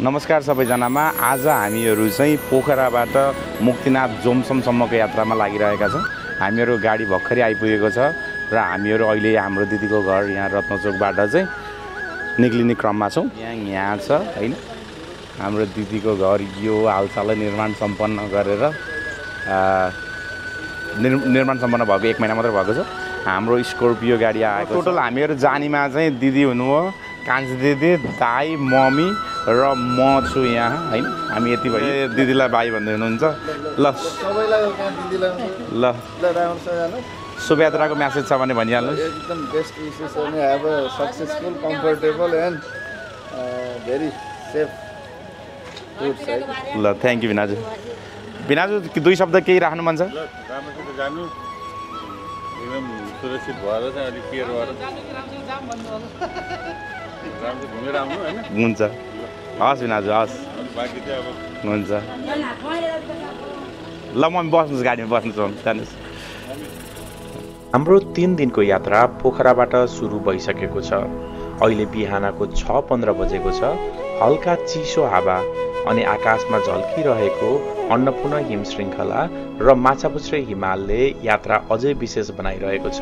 नमस्कार सबैजनामा। आज हामीहरू चाहिँ पोखराबाट मुक्तिनाथ जोमसमसम्मको यात्रामा लागिरहेका छौँ। हामीहरू गाडी भर्खरै आइपुगेको छ र हामीहरू अहिले हाम्रो दिदीको घर यहाँ रत्नचोकबाट चाहिँ निक्लिने क्रममा छौँ। यहाँ छ हैन, हाम्रो दिदीको घर यो हालसालै निर्माण सम्पन्न गरेर निर्माण सम्पन्न भएको 1 महिना मात्र भएको छ। हाम्रो स्कर्पियो गाडी आएको। टोटल हामीहरू जानीमा चाहिँ दिदी हुनुभयो, कान्छी दिदी, दाई, मम्मी र म छु यहाँ हैन। हामी यति भयो। दिदीलाई भाइ भन्दै हुनुहुन्छ। ल सबैलाई दिदीलाई ल राम्रो छ जानु। शुभयात्राको मेसेज छ भने भनिहाल्नुहोस्। एकदम बेस्ट विशेस अनि have a successful comfortable and very safe tours है। ल थ्याङ्क यू बिनाजु। बिनाजु 2 शब्द केही राख्नु मन छ? राम्रोसित जानु, एकदम सुरक्षित भएर चाहिँ अलिक केयर भएर राम्रो घुमेर आउनु हैन। हुन्छ, हस् बिनाजु, हस्। बाँकी चाहिँ अब हुन्छ। ल म बस्नुहोस्, गाडीमा बस्नुहोस्, जानुहोस्। हाम्रो 3 दिनको यात्रा पोखराबाट सुरु भइसकेको छ। अहिले बिहानको 6:15 बजेको छ। हल्का चिसो हावा अनि आकाशमा झल्किरहेको अन्नपूर्ण हिम श्रृङ्खला र माछापुच्छ्रे हिमालले यात्रा अझै विशेष बनाइरहेको छ।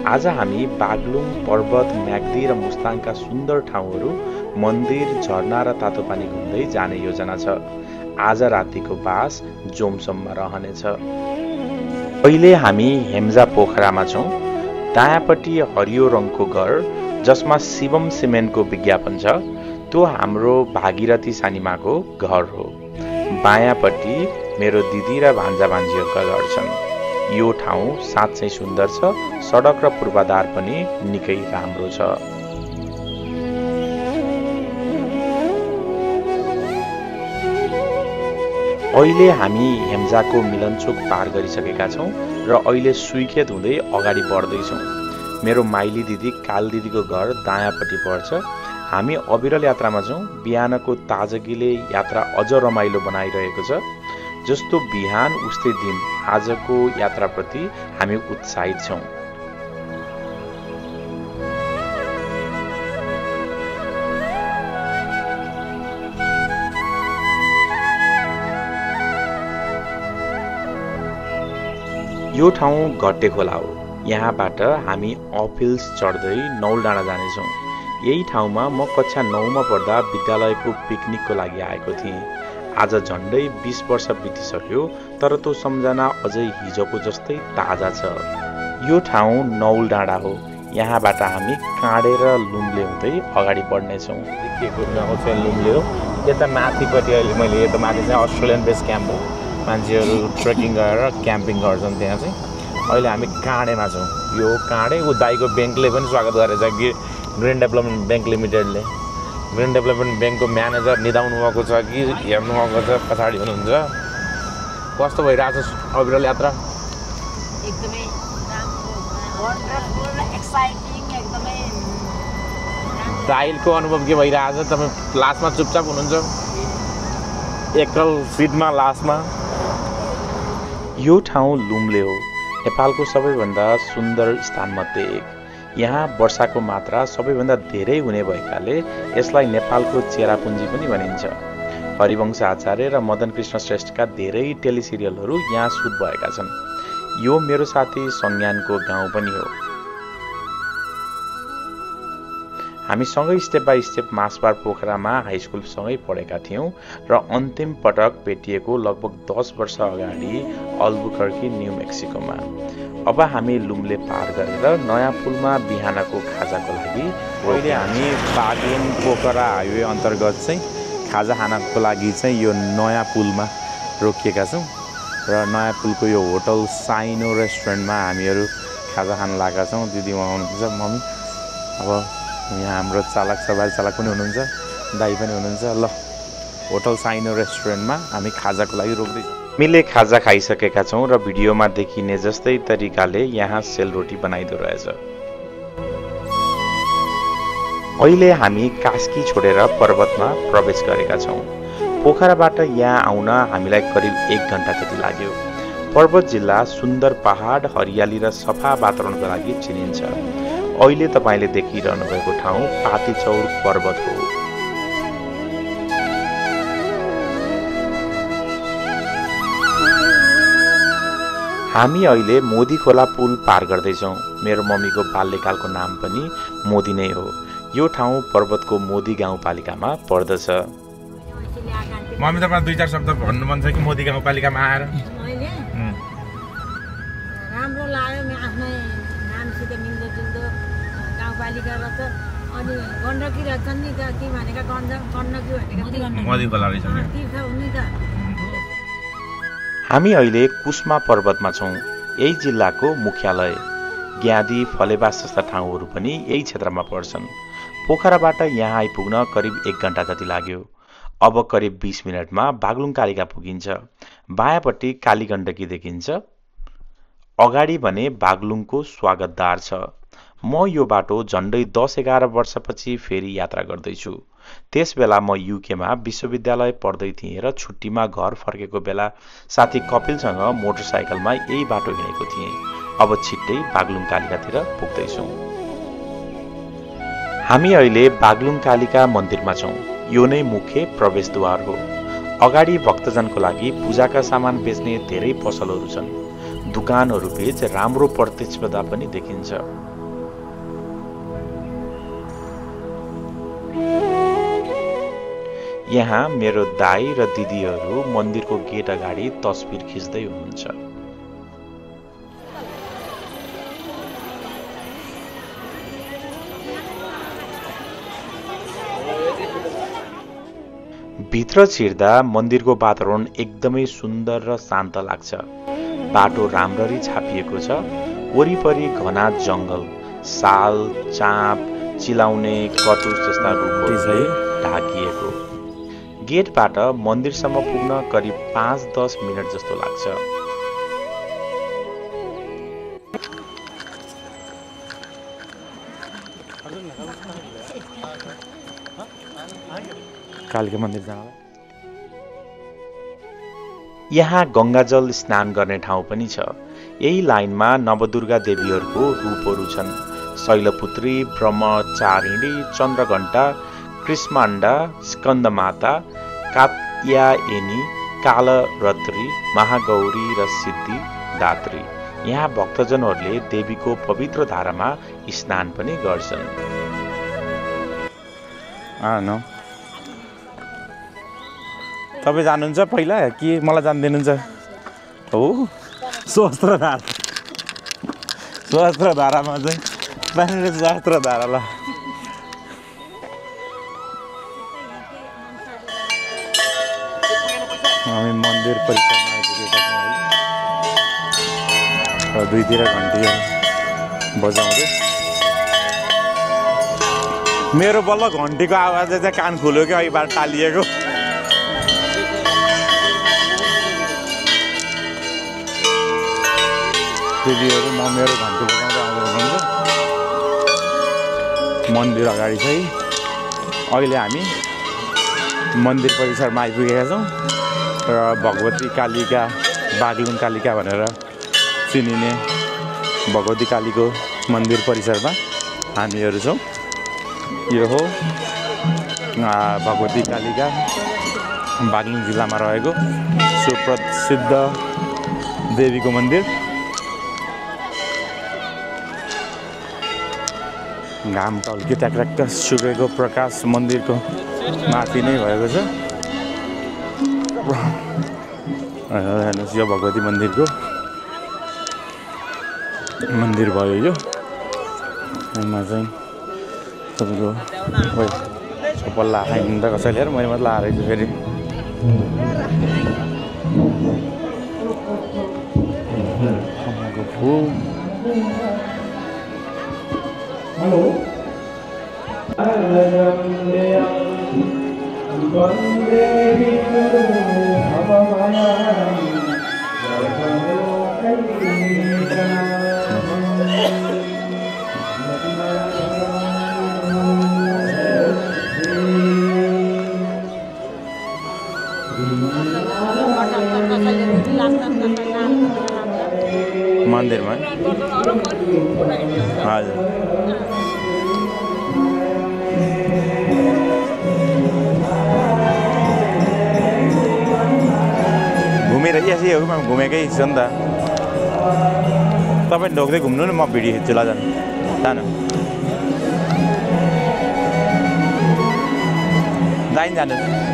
आज हामी बागलुङ, पर्वत, म्याग्दी र मुस्ताङका सुन्दर ठाउँहरू, मन्दिर, झरना र तातो पानी घुम्दै जाने योजना छ। आज रातिको बास जोमसममा रहनेछ। अहिले हामी हेम्जा पोखरामा छौँ। दायाँपट्टि हरियो रङको घर जसमा शिवम सिमेन्टको विज्ञापन छ, त्यो हाम्रो भागीरथी सानीमाको घर हो। बायाँपट्टि मेरो दिदी र भान्जा भान्जीहरूका घर छन्। यो ठाउँ साँच्चै सुन्दर छ। सडक र पूर्वाधार पनि निकै राम्रो छ। अहिले हामी हेम्जाको मिलनचोक पार गरिसकेका छौँ र अहिले सुइखेत हुँदै अगाडि बढ्दैछौँ। मेरो माइली दिदी काल दिदीको घर दायाँपट्टि पर्छ। हामी अविरल यात्रामा छौँ। बिहानको ताजगीले यात्रा अझ रमाइलो बनाइरहेको छ। जस्तो बिहान उस्तै दिन आजको यात्राप्रति हामी उत्साहित छौँ। यो ठाउँ घट्टे खोला हो। यहाँबाट हामी अफिल्स चढ्दै नौलडाँडा जानेछौँ। यही ठाउँमा म कक्षा 9मा पढ्दा विद्यालयको पिकनिकको लागि आएको थिएँ। आज झन्डै 20 वर्ष बितिसक्यो, तर त्यो सम्झना अझै हिजोको जस्तै ताजा छ। यो ठाउँ नौलडाँडा हो। यहाँबाट हामी काँडे र लुम्ले हुँदै अगाडि बढ्नेछौँ। देखिएको ठाउँ चाहिँ लुम्ले हो। यता माथिपट्टि अहिले मैले यता माथि चाहिँ अस्ट्रेलियन बेस क्याम्प हो। मान्छेहरू ट्रेकिङ गरेर क्याम्पिङ गर्छन् त्यहाँ चाहिँ। अहिले हामी काँडेमा छौँ। यो काँडे ऊ दाइको ब्याङ्कले पनि स्वागत गरेछ कि ग्रिन डेभलपमेन्ट ब्याङ्क लिमिटेडले। ग्रिन डेभलपमेन्ट ब्याङ्कको म्यानेजर निदाउनु भएको छ कि हेर्नु भएको छ, पछाडि हुनुहुन्छ। कस्तो भइरहेको छ अविरल यात्रा? एकदमै वन्डरफुल, एक्साइटिङ, एकदमै दाइलको अनुभव के भइरहेको छ? तपाईँ लास्टमा चुपचाप हुनुहुन्छ, एकल सिटमा लास्टमा। यो ठाउँ लुम्ले हो, नेपालको सबैभन्दा सुन्दर स्थानमध्ये एक। यहाँ वर्षाको मात्रा सबैभन्दा धेरै हुने भएकाले यसलाई नेपालको चेरापुञ्जी पनि भनिन्छ। हरिवंश आचार्य र मदन कृष्ण श्रेष्ठका धेरै टेलिसिरियलहरू यहाँ सुट भएका छन्। यो मेरो साथी संज्ञानको गाउँ पनि हो। हामी सँगै स्टेप बाई स्टेप मासबार पोखरामा हाई स्कुल सँगै पढेका थियौँ र अन्तिम पटक भेटिएको लगभग 10 वर्ष अगाडि अल्बुकर्की, न्यू मेक्सिकोमा। अब हामी लुम्ले पार गरेर नयाँ पुलमा बिहानको खाजाको लागि अहिले हामी बागलुङ पोखरा हाइवे अन्तर्गत चाहिँ खाजा खानको लागि चाहिँ यो नयाँ पुलमा रोकिएका छौँ र नयाँ पुलको यो होटल साइनो रेस्टुरेन्टमा हामीहरू खाजा खान लागेका छौँ। दिदी उहाँ हुनुहुन्छ, मम्मी, अब यहाँ हाम्रो चालक सवारी चालक पनि हुनुहुन्छ, दाइ पनि हुनुहुन्छ। ल होटल साइनो रेस्टुरेन्टमा हामी खाजाको लागि रोक्दैछौँ। हामीले खाजा खाइसकेका छौँ र भिडियोमा देखिने जस्तै तरिकाले यहाँ सेलरोटी बनाइदो रहेछ। अहिले हामी कास्की छोडेर पर्वतमा प्रवेश गरेका छौँ। पोखराबाट यहाँ आउन हामीलाई करिब 1 घण्टा जति लाग्यो। पर्वत जिल्ला सुन्दर पहाड, हरियाली र सफा वातावरणको लागि चिनिन्छ। अहिले तपाईँले देखिरहनु भएको ठाउँ पातिचौर पर्वत हो। हामी अहिले मोदी खोला पुल पार गर्दैछौँ। मेरो मम्मीको बाल्यकालको नाम पनि मोदी नै हो। यो ठाउँ पर्वतको मोदी गाउँपालिकामा पर्दछ। मम्मी तपाईँ 2-4 शब्द भन्नु मन छ कि मोदी गाउँपालिकामा आएर? राम्रो लाग्यो, आफ्नै नामसित मिल्दोजुल्दो गाउँपालिका रहेछ। अनि गण्डकी रहेछन् नि त, के भनेका गण्डकी भनेका मोदी खोला रहेछ। तीर्थ हुने त। हामी अहिले कुस्मा पर्वतमा छौँ। यही जिल्लाको मुख्यालय। ग्यादी, फलेवास जस्ता ठाउँहरू पनि यही क्षेत्रमा पर्छन्। पोखराबाट यहाँ आइपुग्न करिब 1 घण्टा जति लाग्यो। अब करिब 20 मिनटमा बागलुङ कालिका पुगिन्छ। बायाँपट्टि काली गण्डकी देखिन्छ। अगाडि भने बागलुङको स्वागतद्वार छ। म यो बाटो झन्डै 10-11 वर्षपछि फेरि यात्रा गर्दैछु। त्यसबेला म युकेमा विश्वविद्यालय पढ्दै थिएँ र छुट्टीमा घर फर्केको बेला साथी कपिलसँग मोटरसाइकलमा यही बाटो हिँडेको थिएँ। अब छिट्टै बागलुङ कालिकातिर पुग्दैछौँ। हामी अहिले बागलुङ कालिका मन्दिरमा छौँ। यो नै मुख्य प्रवेशद्वार हो। अगाडि भक्तजनको लागि पूजाका सामान बेच्ने धेरै पसलहरू छन्। दुकानहरू बीच राम्रो प्रतिस्पर्धा पनि देखिन्छ। यहाँ मेरो दाई र दिदीहरू मन्दिरको गेट अगाडि तस्बिर खिच्दै हुनुहुन्छ। भित्र छिर्दा मन्दिरको वातावरण एकदमै सुन्दर र शान्त लाग्छ। बाटो राम्ररी छापिएको छ। वरिपरि घना जङ्गल, साल, चाँप, चिलाउने, कटुस जस्ता रुखहरूले ढाकिएको। गेटबाट मन्दिरसम्म पुग्न करिब 5-10 मिनट जस्तो लाग्छ। कालिका मन्दिर जाँदा यहाँ गङ्गाजल स्नान गर्ने ठाउँ पनि छ। यही लाइनमा नवदुर्गा देवीहरूको रूपहरू छन्। शैलपुत्री, ब्रह्मचारिणी, चन्द्रघण्टा, कृष्माण्डा, स्कन्दमाता, कात्यायनी, कालरत्री, महागौरी र सिद्धिदात्री। यहाँ भक्तजनहरूले देवीको पवित्र धारामा स्नान पनि गर्छन्। तपाईँ जानुहुन्छ पहिला कि मलाई जान दिनुहुन्छ? हो, सहस्त्रधारामा चाहिँ सहस्त्रधारालाई हामी मन्दिर परिसरमा आइपुगेका छौँ। 2-3 घन्टी बजाउँदै मेरो बल्ल घन्टीको आवाजले चाहिँ कान खुल्यो क्या, अघिबाट टालिएको। दिदीहरू म मेरो घन्टी बजाउँदै आउँदै हुनुहुन्छ। मन्दिर अगाडि चाहिँ अहिले हामी मन्दिर परिसरमा आइपुगेका छौँ र भगवती कालिका, बागलुङ कालिका भनेर चिनिने भगवती कालीको मन्दिर परिसरमा हामीहरू छौँ। यो हो भगवती कालिका, बागलुङ जिल्लामा रहेको सुप्रसिद्ध देवीको मन्दिर। घाम टल्की ट्याक्ट्याक्क सूर्यको प्रकाश मन्दिरको माथि नै भएको छ। हेर्नुहोस्, यो भगवती मन्दिरको मन्दिर भयो। यो यसमा चाहिँ तपाईँको चप्पल लाखाइदिनु त कसैले, हेर मैले मात्रै लाएर फेरि फुल। हेलो मन्दिरमा हजुर घुमेर यसैहरूमा घुमेकै छ नि त। तपाईँ ढोक्दै घुम्नु नि म भिडियो खिच्छु ल जानु जानु जानु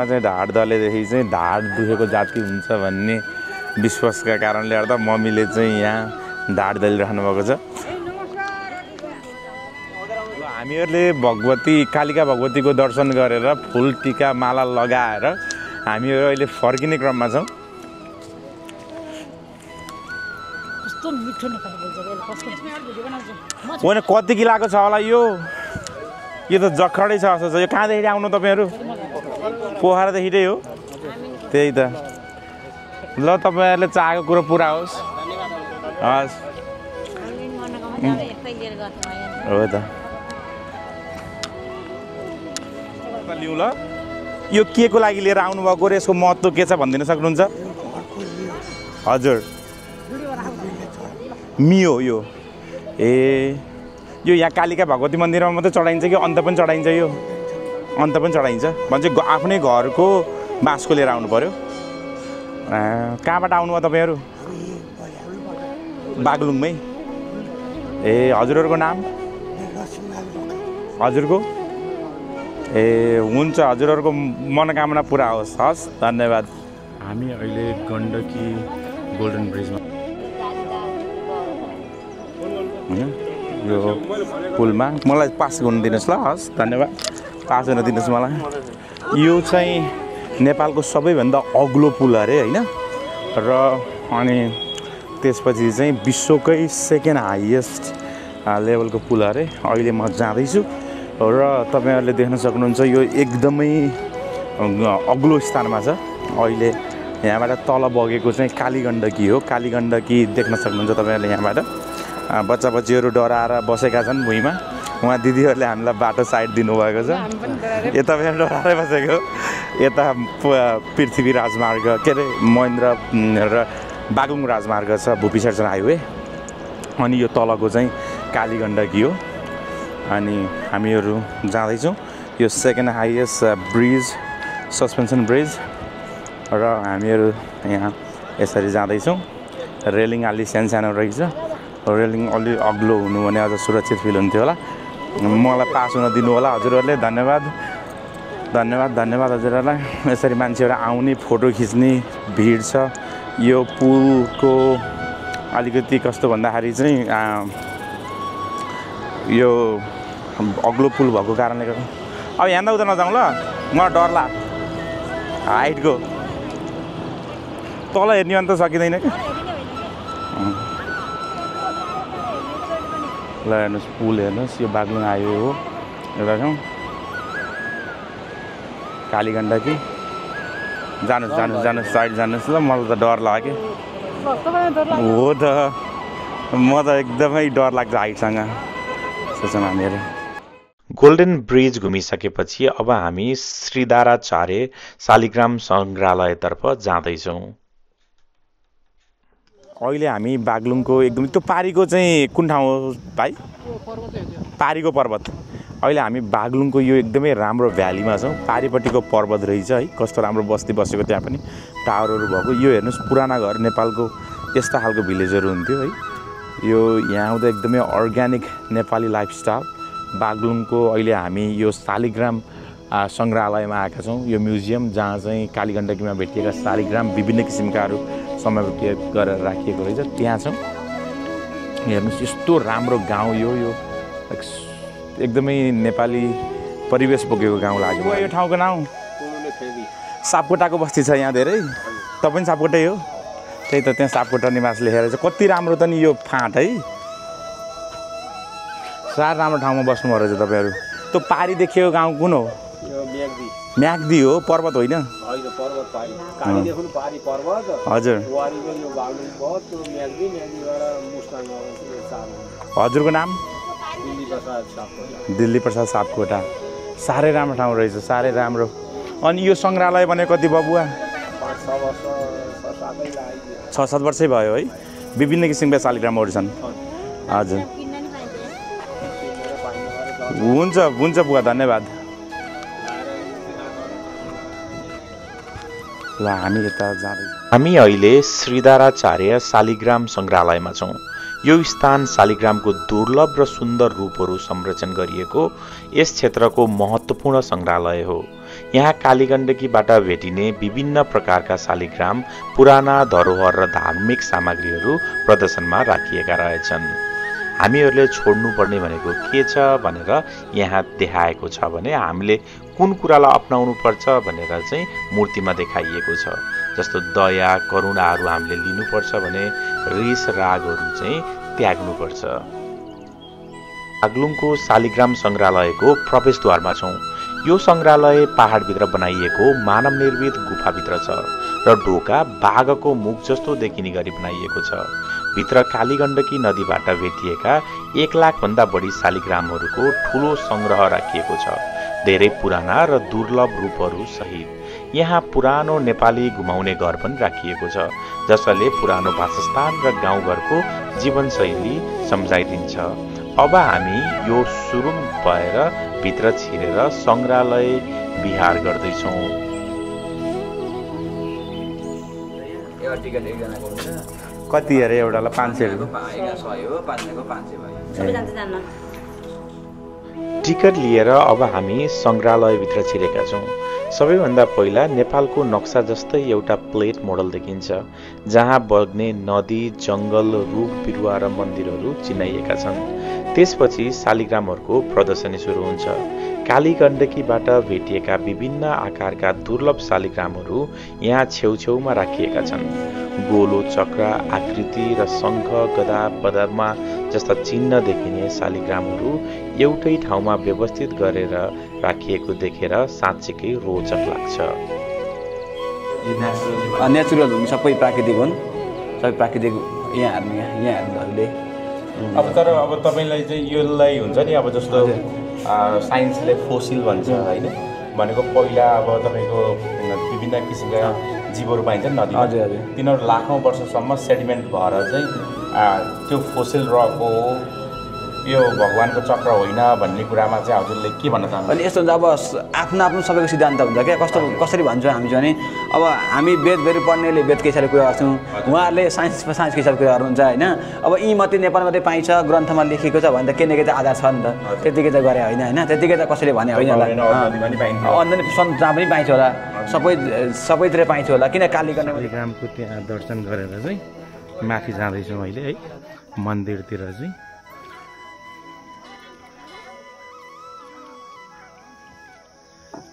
चाहिँ ढाड दलेदेखि चाहिँ ढाड दुखेको जाति हुन्छ भन्ने विश्वासका कारणले गर्दा मम्मीले चाहिँ यहाँ ढाड दलिराख्नु भएको छ हामीहरूले भगवती कालिका भगवतीको दर्शन गरेर फुल टिका माला लगाएर हामीहरू अहिले फर्किने क्रममा छौँ होइन कति किलाको छ होला यो त जखडै छ जस्तो छ यो कहाँदेखि आउनु तपाईँहरू पोखरादेखि हो त्यही त ल तपाईँहरूले चाहेको कुरो पुरा होस् हस् हो त लिउँ ल यो के को लागि लिएर आउनुभएको र यसको महत्त्व के छ भनिदिन सक्नुहुन्छ हजुर मियो यो ए यो यहाँ कालिका भगवती मन्दिरमा मात्रै चढाइन्छ कि अन्त पनि चढाइन्छ यो अन्त पनि चढाइन्छ भन्छ आफ्नै घरको बाँसको लिएर आउनु पर्यो कहाँबाट आउनुभयो तपाईँहरू बागलुङमै ए हजुरहरूको नाम हजुरको ए हुन्छ हजुरहरूको मनोकामना पुरा होस् हस् धन्यवाद हामी अहिले गण्डकी गोल्डन ब्रिजमा यो पुलमा मलाई पास गर्नु दिनुहोस् ल हस् धन्यवाद पास गर्न दिनुहोस् मलाई यो चाहिँ नेपालको सबैभन्दा अग्लो पुल अरे होइन र अनि त्यसपछि चाहिँ विश्वकै सेकेन्ड हाइएस्ट लेभलको पुल अरे अहिले म जाँदैछु र तपाईँहरूले देख्न सक्नुहुन्छ यो एकदमै अग्लो स्थानमा छ अहिले यहाँबाट तल बगेको चाहिँ कालीगण्डकी हो कालीगण्डकी देख्न सक्नुहुन्छ तपाईँहरूले यहाँबाट बच्चा बच्चीहरू डराएर बसेका छन् भुइँमा उहाँ दिदीहरूले हामीलाई बाटो साइड दिनुभएको छ यता तपाईँहरू डराएरै बसेको यता पृथ्वी राजमार्ग के अरे महेन्द्र र बागलुङ राजमार्ग छ भुपी सर्जन हाइवे अनि यो तलको चाहिँ कालीगण्डकी हो अनि हामीहरू जाँदैछौँ यो second highest bridge suspension bridge र हामीहरू यहाँ यसरी जाँदैछौँ रेलिङ अलि सानो रहेछ रेलिङ अलि अग्लो हुनु भने अझ सुरक्षित फिल हुन्थ्यो होला मलाई पास हुन दिनु होला हजुरहरूले धन्यवाद धन्यवाद धन्यवाद हजुरहरूलाई यसरी मान्छेहरू आउने फोटो खिच्ने भिड छ यो पुलको अलिकति कस्तो भन्दाखेरि चाहिँ यो अग्लो पुल भएको कारणले गर्दा अब यहाँ उता नजाउँ ल मलाई डर लाग्छ हाइटको तल हेर्ने भने त सकिँदैन कि ल हेर्नुहोस् पुल हेर्नुहोस् यो बागलुङ हाइवे हो एउटा ठाउँ कालीगण्डकी जानुहोस् जानुहोस् जानुहोस् साइड जानुहोस् ल मलाई त डर लाग्यो हो त म त एकदमै डर लाग्छ हाइटसँग सोचौँ हामीहरू गोल्डन ब्रिज घुमिसकेपछि अब हामी श्रीधाराचार्य शालिग्राम सङ्ग्रहालयतर्फ जाँदैछौँ अहिले हामी बागलुङको एकदमै त्यो पारीको चाहिँ कुन ठाउँ हो भाइ पारीको पर्वत अहिले हामी बागलुङको यो एकदमै राम्रो भ्यालीमा छौँ पारीपट्टिको पर्वत रहेछ है कस्तो राम्रो बस्ती बसेको त्यहाँ पनि टावरहरू भएको यो हेर्नुहोस् पुराना घर नेपालको यस्ता खालको भिलेजहरू हुन्थ्यो है यो यहाँ आउँदा एकदमै अर्ग्यानिक नेपाली लाइफस्टाइल बागलुङको अहिले हामी यो शालिग्राम सङ्ग्रहालयमा आएका छौँ यो म्युजियम जहाँ चाहिँ कालीगण्डकीमा भेटिएका शालिग्राम विभिन्न किसिमकाहरू समावेश गरेर राखिएको रहेछ त्यहाँ छौँ हेर्नुहोस् यस्तो राम्रो गाउँ यो एकदमै नेपाली परिवेश बोकेको गाउँ लाग्यो यो ठाउँको नाउँ सापकोटाको बस्ती छ यहाँ धेरै तपाईँ पनि सापकोटै हो त्यही त त्यहाँ सापकोटा निवास लेखेर चाहिँ कति राम्रो त नि यो फाँट है साह्रै राम्रो ठाउँमा बस्नुभएको रहेछ तपाईँहरू त्यो पारी देखिएको गाउँ कुन हो म्याग्दी हो पर्वत होइन होइन पर्वत पारी कालीदेखि पारी पर्वत हजुर वारीको यो बागलुङ बहुत त्यो म्याग्दीबाट मुस्ताङ हजुरको नाम दिल्ली प्रसाद सापकोटा दिल्ली प्रसाद सापकोटा साह्रै राम्रो ठाउँ रहेछ साह्रै राम्रो अनि यो सङ्ग्रहालय भने कति भयो बुवा 5-6 वर्ष 7 लाग्यो 6-7 वर्षै भयो है विभिन्न किसिमका शालिग्रामहरू छन् हजुर हुन्छ हुन्छ बुवा धन्यवाद ल हामी यता जाँदैछौँ हामी अहिले श्रीधराचार्य शालिग्राम सङ्ग्रहालयमा छौँ। यो स्थान शालिग्रामको दुर्लभ र सुन्दर रूपहरू संरक्षण गरिएको यस क्षेत्रको महत्त्वपूर्ण सङ्ग्रहालय हो। यहाँ कालीगण्डकीबाट भेटिने विभिन्न प्रकारका शालिग्राम, पुराना धरोहर र धार्मिक सामग्रीहरू प्रदर्शनमा राखिएका रहेछन्। हामीहरूले छोड्नुपर्ने भनेको के छ भनेर यहाँ देखाएको छ भने हामीले कुन कुरालाई अपनाउनु पर्छ भनेर चाहिँ मूर्तिमा देखाइएको छ। जस्तो दया करुणाहरू हामीले लिनुपर्छ भने रिस रागहरू चाहिँ त्याग्नुपर्छ। बागलुङको शालिग्राम सङ्ग्रहालयको प्रवेशद्वारमा छौँ। यो सङ्ग्रहालय पहाडभित्र बनाइएको मानव निर्मित गुफाभित्र छ र ढोका बाघको मुख जस्तो देखिने गरी बनाइएको छ। भित्र कालीगण्डकी नदीबाट भेटिएका 1 लाखभन्दा बढी शालिग्रामहरूको ठूलो सङ्ग्रह राखिएको छ, धेरै पुराना र दुर्लभ रूपहरू सहित। यहाँ पुरानो नेपाली घुमाउने घर पनि राखिएको छ, जसले पुरानो वासस्थान र गाउँघरको जीवनशैली सम्झाइदिन्छ। अब हामी यो सुरुङ भएर भित्र छिरेर सङ्ग्रहालय विहार गर्दैछौँ। कति अरे एउटालाई 500 टिकट लिएर अब हामी सङ्ग्रहालयभित्र छिरेका छौँ। सबैभन्दा पहिला नेपालको नक्सा जस्तै एउटा प्लेट मोडल देखिन्छ, जहाँ बग्ने नदी, जङ्गल, रुख बिरुवा र मन्दिरहरू चिनाइएका छन्। त्यसपछि शालिग्रामहरूको प्रदर्शनी सुरु हुन्छ। कालीगण्डकीबाट भेटिएका विभिन्न आकारका दुर्लभ शालिग्रामहरू यहाँ छेउछेउमा राखिएका छन्। गोलो, चक्र आकृति र शङ्ख, गदा, पदमा जस्ता चिन्ह देखिने शालिग्रामहरू एउटै ठाउँमा व्यवस्थित गरेर राखिएको देखेर साँच्चैकै रोचक लाग्छ। नेचुरल हुन्, सबै प्राकृतिक हुन्, सबै प्राकृतिक यहाँ हेर्नुहरूले। अब तर अब तपाईँलाई चाहिँ यसलाई हुन्छ नि, अब जस्तो साइन्सले फोसिल भन्छ होइन, भनेको पहिला अब तपाईँको विभिन्न किसिमका जीवहरू पाइन्छ नि नदीमा, तिनीहरू लाखौँ वर्षसम्म सेडिमेन्ट भएर चाहिँ त्यो फोसिल रक हो, यो भगवानको चक्र होइन भन्ने कुरामा चाहिँ हजुरले के भन्न चाहनुहुन्छ? अनि यस्तो हुन्छ, अब आफ्नो आफ्नो सबैको सिद्धान्त हुन्छ क्या, कसरी भन्छौँ हामी चाहिँ भने अब हामी वेदहरू पढ्नेले वेदकै हिसाबले कुरा गर्छौँ, उहाँहरूले साइन्सको हिसाबले कुरा गर्नुहुन्छ होइन। अब यी मात्रै नेपाल मात्रै पाइन्छ, ग्रन्थमा लेखिएको छ भने त केही न केही त आधार छ नि त, त्यतिकै त गरे होइन होइन, त्यतिकै त कसैले भने होइन होला, अन्य जहाँ पनि पाइन्छ होला, सबैतिर पाइन्छ होला। किन शालिग्रामको त्यहाँ दर्शन गरेर चाहिँ माथि जाँदैछौँ अहिले है, मन्दिरतिर चाहिँ।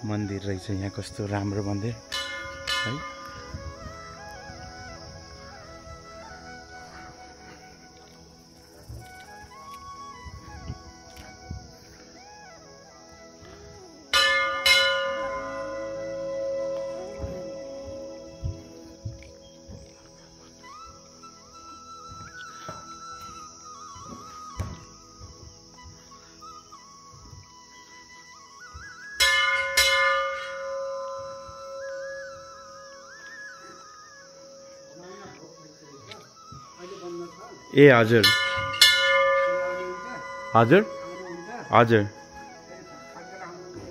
मन्दिर रहेछ यहाँ, कस्तो राम्रो मन्दिर है। ए हजुर हजुर हजुर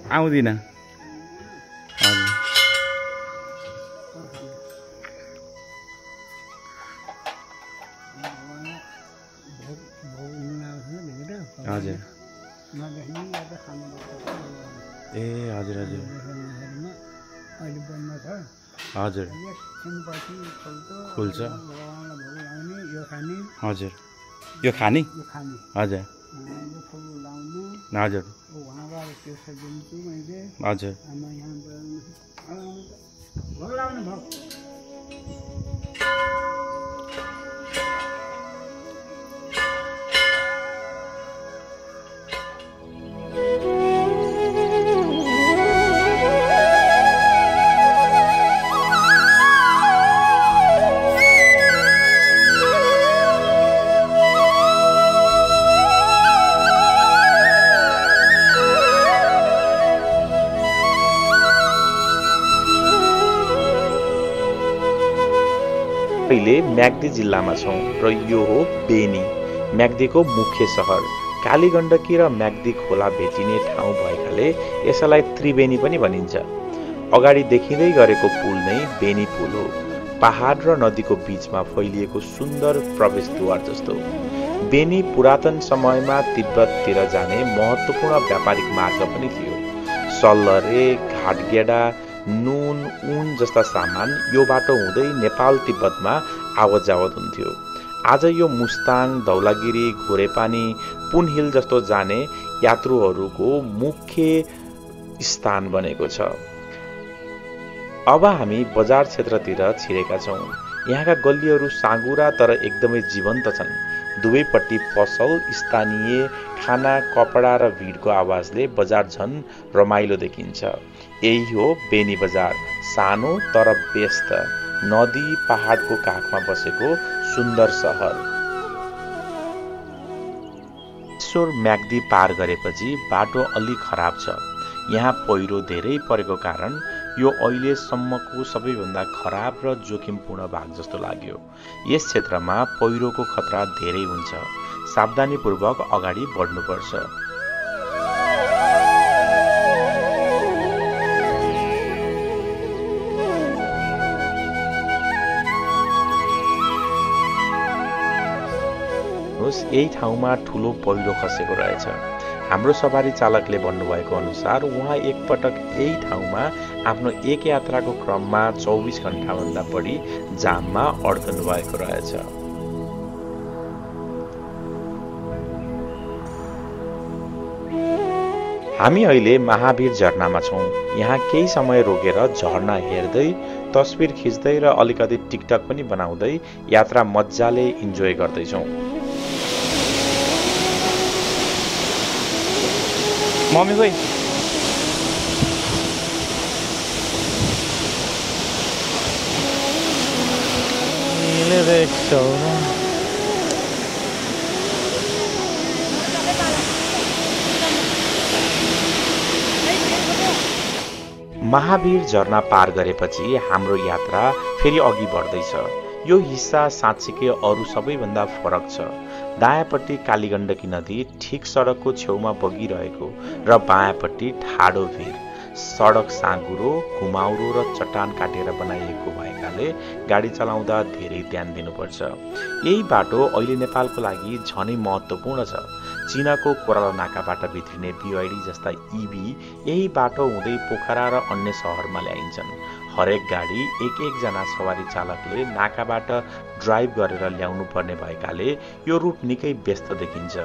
आउँदिनँ हजुर। हजुर ए हजुर हजुर हजुर फुल्छ हजुर, यो खाने हजुर हजुर हजुर। अहिले म्याग्दी जिल्लामा छौँ र यो हो बेनी, म्याग्दीको मुख्य सहर। कालीगण्डकी र म्याग्दी खोला भेटिने ठाउँ भएकाले यसलाई त्रिवेणी पनि भनिन्छ। अगाडि देखिँदै गरेको पुल नै बेनी पुल हो, पहाड र नदीको बीचमा फैलिएको सुन्दर प्रवेशद्वार जस्तो। बेनी पुरातन समयमा तिब्बततिर जाने महत्त्वपूर्ण व्यापारिक मार्ग पनि थियो। सल्लरे, घाटगेडा, नुन, ऊन जस्ता सामान यो बाटो हुँदै नेपाल तिब्बतमा आवत जावत हुन्थ्यो। आज यो मुस्ताङ, धौलागिरी, घोरेपानी, पुनहिल जस्तो जाने यात्रुहरूको मुख्य स्थान बनेको छ। अब हामी बजार क्षेत्रतिर छिरेका छौँ। यहाँका गल्लीहरू साँघुरा तर एकदमै जीवन्त छन्। दुवैपट्टि पसल, स्थानीय खाना, कपडा र भिडको आवाजले बजार झन् रमाइलो देखिन्छ। यही हो बेनी बजार, सानो तर व्यस्त, नदी पहाडको काखमा बसेको सुन्दर सहर। म्याग्दी पार गरेपछि बाटो अलि खराब छ। यहाँ पहिरो धेरै परेको कारण यो अहिलेसम्मको सबैभन्दा खराब र जोखिमपूर्ण भाग जस्तो लाग्यो। यस क्षेत्रमा पहिरोको खतरा धेरै हुन्छ, सावधानीपूर्वक अगाडि बढ्नुपर्छ। यही ठाउँमा ठुलो पहिरो खसेको रहेछ। हाम्रो सवारी चालकले भन्नुभएको अनुसार उहाँ एकपटक यही ठाउँमा आफ्नो एक यात्राको क्रममा 24 घण्टाभन्दा बढी जाममा अड्कनु भएको रहेछ। हामी अहिले महावीर झरनामा छौँ। यहाँ केही समय रोकेर झरना हेर्दै, तस्बिर खिच्दै र अलिकति टिकटक पनि बनाउँदै यात्रा मजाले इन्जोय गर्दैछौँ। मम्मी खोइ महावीर झरना पार गरेपछि हाम्रो यात्रा फेरि अघि बढ्दैछ। यो हिस्सा साँच्चीकै अरू सबैभन्दा फरक छ। दायाँपट्टि कालीगण्डकी नदी ठिक सडकको छेउमा बगिरहेको र बायाँपट्टि ठाडो भिर। सडक साँघुरो, घुमाउरो र चट्टान काटेर बनाइएको भएकाले गाडी चलाउँदा धेरै ध्यान दिनुपर्छ। यही बाटो अहिले नेपालको लागि झनै महत्त्वपूर्ण छ। चीनको कोराला नाकाबाट भित्रिने BYD जस्ता EV यही बाटो हुँदै पोखरा र अन्य सहरमा ल्याइन्छन्। हरेक गाडी एक जना सवारी चालकले नाकाबाट ड्राइभ गरेर ल्याउनु पर्ने भएकाले यो रुट निकै व्यस्त देखिन्छ।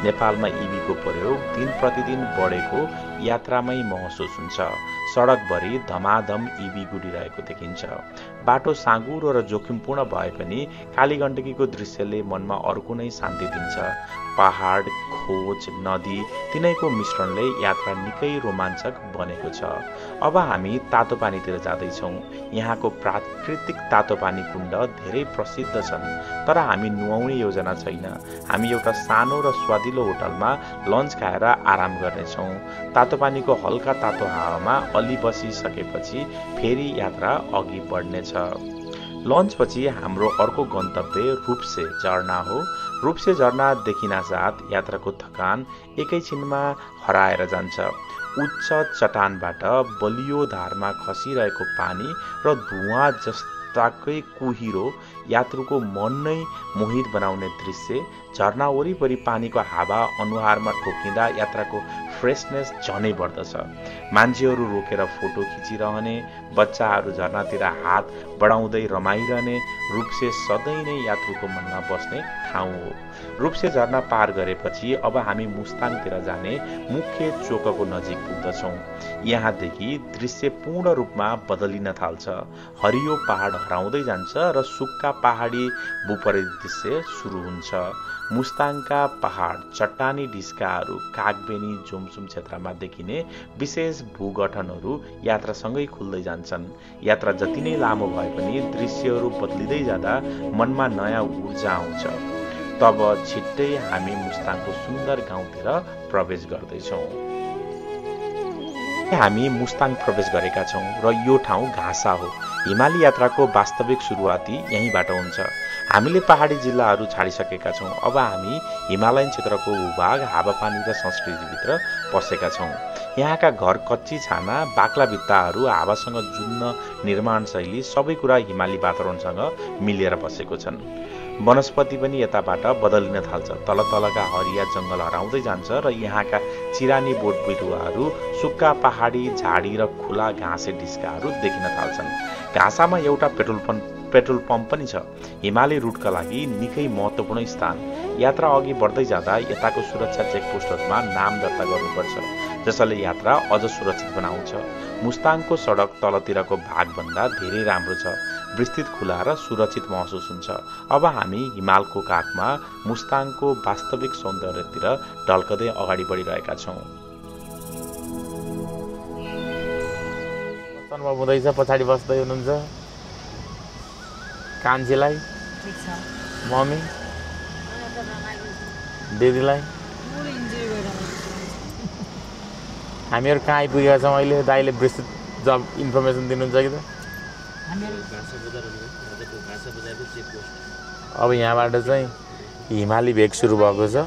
नेपालमा EV को प्रयोग दिन प्रतिदिन बढेको यात्रामै महसुस हुन्छ। सडकभरि धमाधम EV गुडिरहेको देखिन्छ। बाटो साँघुरो र जोखिमपूर्ण भए पनि कालीगण्डकीको दृश्यले मनमा अर्को नै शान्ति दिन्छ। पहाड, खोज, नदी तिनैको मिश्रणले यात्रा निकै रोमाञ्चक बनेको छ। अब हामी तातो पानीतिर जाँदैछौँ। यहाँको प्राकृतिक तातो पानी कुण्ड धेरै प्रसिद्ध छन्, तर हामी नुहाउने योजना छैन। हामी एउटा सानो र स्वादिलो होटलमा लन्च खाएर आराम गर्नेछौँ। तातो पानीको हल्का तातो हावामा अलि बसिसकेपछि फेरि यात्रा अघि बढ्नेछ। लन्चपछि हाम्रो अर्को गन्तव्य रूपसे झरना हो। रूपसे झरना देखिनासाथ यात्राको थकान एकैछिनमा हराएर जान्छ। उच्च चट्टानबाट बलियो धारमा खसिरहेको पानी र धुवाँ जस्ताकै कुहिरो यात्रुको मन नै मोहित बनाउने दृश्य। झरना वरिपरि पानीको हावा अनुहारमा ठोकिँदा यात्राको फ्रेसनेस झनै बढ्दछ। मान्छेहरू रोकेर फोटो खिचिरहने, बच्चाहरू झरनातिर हात बढाउँदै रमाइरहने रूपसे सधैँ नै यात्रुको मनमा बस्ने ठाउँ हो। रूपसे झरना पार गरेपछि अब हामी मुस्ताङतिर जाने मुख्य चोकको नजिक पुग्दछौँ। यहाँदेखि दृश्य पूर्ण रूपमा बदलिन थाल्छ। हरियो पहाड हराउँदै जान्छ र सुक्खा पहाडी भूपरिदृश्य सुरु हुन्छ। मुस्ताङका पहाड, चट्टानी ढिस्काहरू, कागबेनी, जोमसुम क्षेत्रमा देखिने विशेष भूगठनहरू यात्रासँगै खुल्दै जान्छन्। यात्रा जति नै लामो भए पनि दृश्यहरू बदलिँदै जाँदा मनमा नयाँ ऊर्जा आउँछ। तब छिट्टै हामी मुस्ताङको सुन्दर गाउँतिर प्रवेश गर्दैछौँ। हामी मुस्ताङ प्रवेश गरेका छौँ र यो ठाउँ घाँसा हो। हिमाली यात्राको वास्तविक सुरुवाती यहीँबाट हुन्छ। हामीले पहाडी जिल्लाहरू छाडिसकेका छौँ। अब हामी हिमालयन क्षेत्रको भूभाग, हावापानी र संस्कृतिभित्र पसेका छौँ। यहाँका घर, कच्ची छाना, बाक्ला भित्ताहरू, हावासँग जुझ्न निर्माण शैली सबै कुरा हिमाली वातावरणसँग मिलेर बसेको छन्। वनस्पति पनि यताबाट बदलिन थाल्छ। तल तलका हरिया जङ्गल हराउँदै जान्छ र यहाँका चिरानी बोट बिरुवाहरू, सुक्खा पहाडी झाडी र खुला घाँसे डिस्काहरू देखिन थाल्छन्। घाँसामा एउटा पेट्रोल पम्प पनि छ। हिमाली रुटका लागि निकै महत्त्वपूर्ण स्थान। यात्रा अघि बढ्दै जाँदा यताको सुरक्षा चेकपोस्टहरूमा नाम दर्ता गर्नुपर्छ, जसले यात्रा अझ सुरक्षित बनाउँछ। मुस्ताङको सडक तलतिरको भागभन्दा धेरै राम्रो छ। विस्तृत, खुला र सुरक्षित महसुस हुन्छ। अब हामी हिमालको काखमा मुस्ताङको वास्तविक सौन्दर्यतिर ढल्कदै अगाडि बढिरहेका छौँ। अनुभव हुँदैछ, पछाडि बस्दै हुनुहुन्छ कान्छीलाई, मम्मी, दिदीलाई। हामीहरू कहाँ आइपुगेका छौँ अहिले? दाइले विस्तृत जब इन्फर्मेसन दिनुहुन्छ कि त? अब यहाँबाट चाहिँ हिमाली भेग सुरु भएको छ।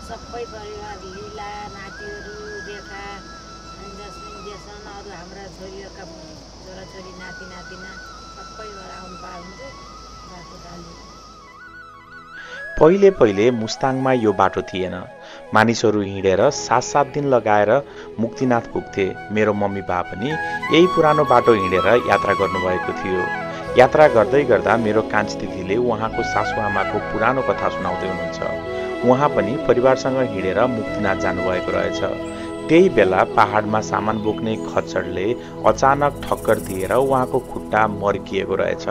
सबै परिवार लीला, नातिहरू, रेखा, जस्मिन, जेसन, अरू हाम्रा छोरीहरूका छोराछोरी, नाति नातिना सबै आउनु पाउनुहुन्छ। पहिले पहिले मुस्ताङमा यो बाटो थिएन। मानिसहरू हिँडेर 7-7 दिन लगाएर मुक्तिनाथ पुग्थे। मेरो मम्मी बा पनि यही पुरानो बाटो हिँडेर यात्रा गर्नुभएको थियो। यात्रा गर्दै गर्दा मेरो कान्छी दिदीले उहाँको सासुआमाको पुरानो कथा सुनाउँदै हुनुहुन्छ। उहाँ पनि परिवारसँग हिँडेर मुक्तिनाथ जानुभएको रहेछ। त्यही बेला पहाडमा सामान बोक्ने खच्चडले अचानक ठक्कर दिएर उहाँको खुट्टा मर्किएको रहेछ।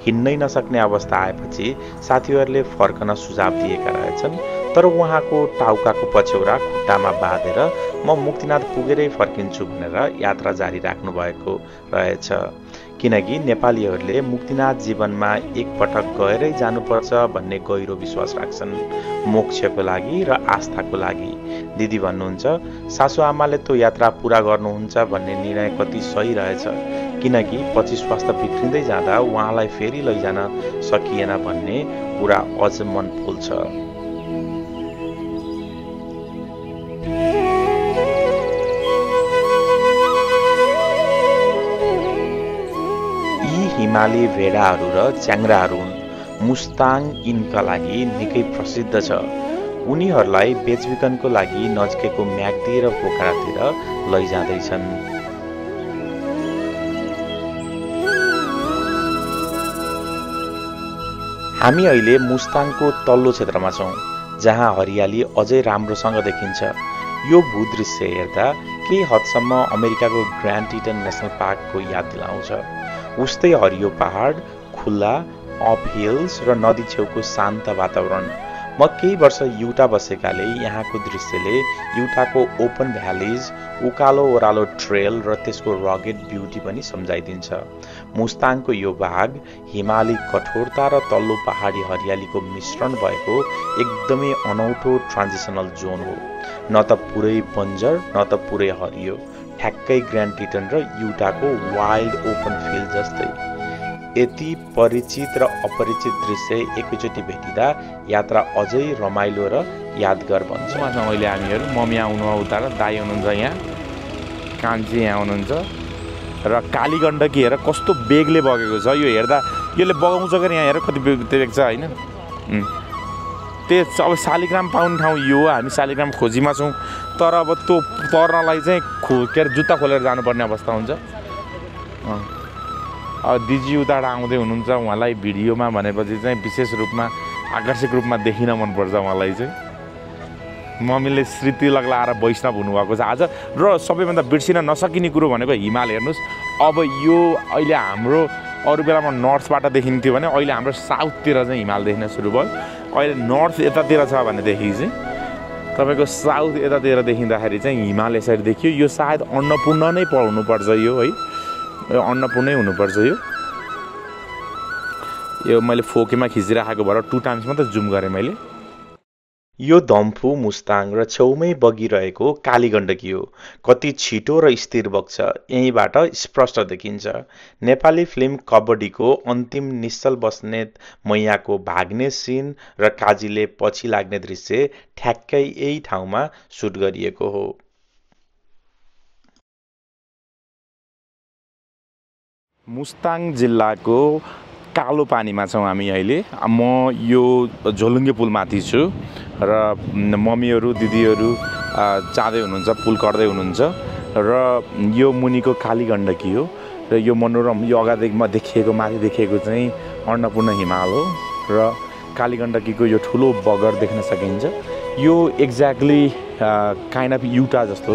हिँड्नै नसक्ने अवस्था आएपछि साथीहरूले फर्कन सुझाव दिएका रहेछन्, तर उहाँको टाउकाको पछ्यौरा खुट्टामा बाँधेर म मुक्तिनाथ पुगेरै फर्किन्छु भनेर यात्रा जारी राख्नु भएको रहेछ। किनकि नेपालीहरूले मुक्तिनाथ जीवनमा एकपटक गएरै जानुपर्छ भन्ने गहिरो विश्वास राख्छन्, मोक्षको लागि र आस्थाको लागि। दिदी भन्नुहुन्छ, सासुआमाले त्यो यात्रा पूरा गर्नुहुन्छ भन्ने निर्णय कति सही रहेछ, किनकि पछि स्वास्थ्य बिग्रिँदै जाँदा उहाँलाई फेरि लैजान सकिएन भन्ने कुरा अझ मन फुल्छ। हिमाली भेडाहरू र च्याङ्राहरू हुन्। मुस्ताङ यिनका लागि निकै प्रसिद्ध छ। उनीहरूलाई बेचबिखनको लागि नजिकैको म्याग्दी र पोखरातिर लैजाँदैछन्। हामी अहिले मुस्ताङको तल्लो क्षेत्रमा छौँ, जहाँ हरियाली अझै राम्रोसँग देखिन्छ। यो भूदृश्य हेर्दा केही हदसम्म अमेरिकाको ग्रान्ड टिटन नेसनल पार्कको याद दिलाउँछ। उस्तै हरियो पहाड, खुल्ला अप हिल्स र नदी छेउको शान्त वातावरण। म केही वर्ष युटा बसेकाले यहाँको दृश्यले युटाको ओपन भ्यालिज, उकालो ओह्रालो ट्रेल र त्यसको रगेड ब्युटी पनि सम्झाइदिन्छ। मुस्ताङको यो भाग हिमाली कठोरता र तल्लो पहाडी हरियालीको मिश्रण भएको एकदमै अनौठो ट्रान्जिसनल जोन हो। न त पुरै बन्जर, न त पुरै हरियो, ठ्याक्कै ग्रान्ड टिटन र युटाको वाइल्ड ओपन फिल्ड जस्तै। यति परिचित र अपरिचित दृश्य एकैचोटि भेटिँदा यात्रा अझै रमाइलो र यादगार बन्छ। अहिले हामीहरू मम्मी आउनुभयो उता र दाई हुनुहुन्छ यहाँ, कान्छी यहाँ हुनुहुन्छ र कालीगण्डकी हेर कस्तो बेगले बगेको छ। यो हेर्दा यसले बगाउँछ कि यहाँ हेर कति बेग देख्छ होइन। त्यो अब शालिग्राम पाउने ठाउँ यो हो। हामी शालिग्राम खोजीमा छौँ, तर अब त्यो तर्नलाई चाहिँ के अरे जुत्ता खोलेर जानुपर्ने अवस्था हुन्छ। अब दिदी उताबाट आउँदै हुनुहुन्छ, उहाँलाई भिडियोमा भनेपछि चाहिँ विशेष रूपमा आकर्षक रूपमा देखिन मनपर्छ उहाँलाई चाहिँ। मम्मीले श्रीति लगाएर वैष्णव हुनुभएको छ आज। र सबैभन्दा बिर्सिन नसकिने कुरो भनेको हिमाल हेर्नुहोस्। अब यो अहिले हाम्रो अरू बेलामा नर्थबाट देखिन्थ्यो भने अहिले हाम्रो साउथतिर चाहिँ हिमाल देखिन सुरु भयो। अहिले नर्थ यतातिर छ भनेदेखि चाहिँ तपाईँको साउथ यतातिर देखिँदाखेरि चाहिँ हिमाल यसरी देखियो। यो सायद अन्नपूर्ण नै हुनुपर्छ यो है, अन्नपूर्णै हुनुपर्छ यो मैले फोकेमा खिचिराखेको भएर 2 टाइम्स मात्रै जुम गरेँ मैले। यो दम्फु मुस्ताङ र छेउमै बगिरहेको कालीगण्डकी हो। कति छिटो र स्थिर बग्छ यहीँबाट स्पष्ट देखिन्छ। नेपाली फिल्म कबड्डीको अन्तिम निश्चल बस्नेत मैयाको भाग्ने सिन र काजीले पछि लाग्ने दृश्य ठ्याक्कै यही ठाउँमा सुट गरिएको हो। मुस्ताङ जिल्लाको कालो पानीमा छौँ हामी अहिले। म यो झोलुङ्गे पुलमाथि छु र मम्मीहरू दिदीहरू जाँदै हुनुहुन्छ, पुल कर्दै हुनुहुन्छ र यो मुनिको कालीगण्डकी हो र यो मनोरम यो अगाडिमा देखिएको माथि देखिएको चाहिँ अन्नपूर्ण हिमाल हो र कालीगण्डकीको यो ठुलो बगर देख्न सकिन्छ। यो एक्ज्याक्टली काइन्ड अफ युटा जस्तो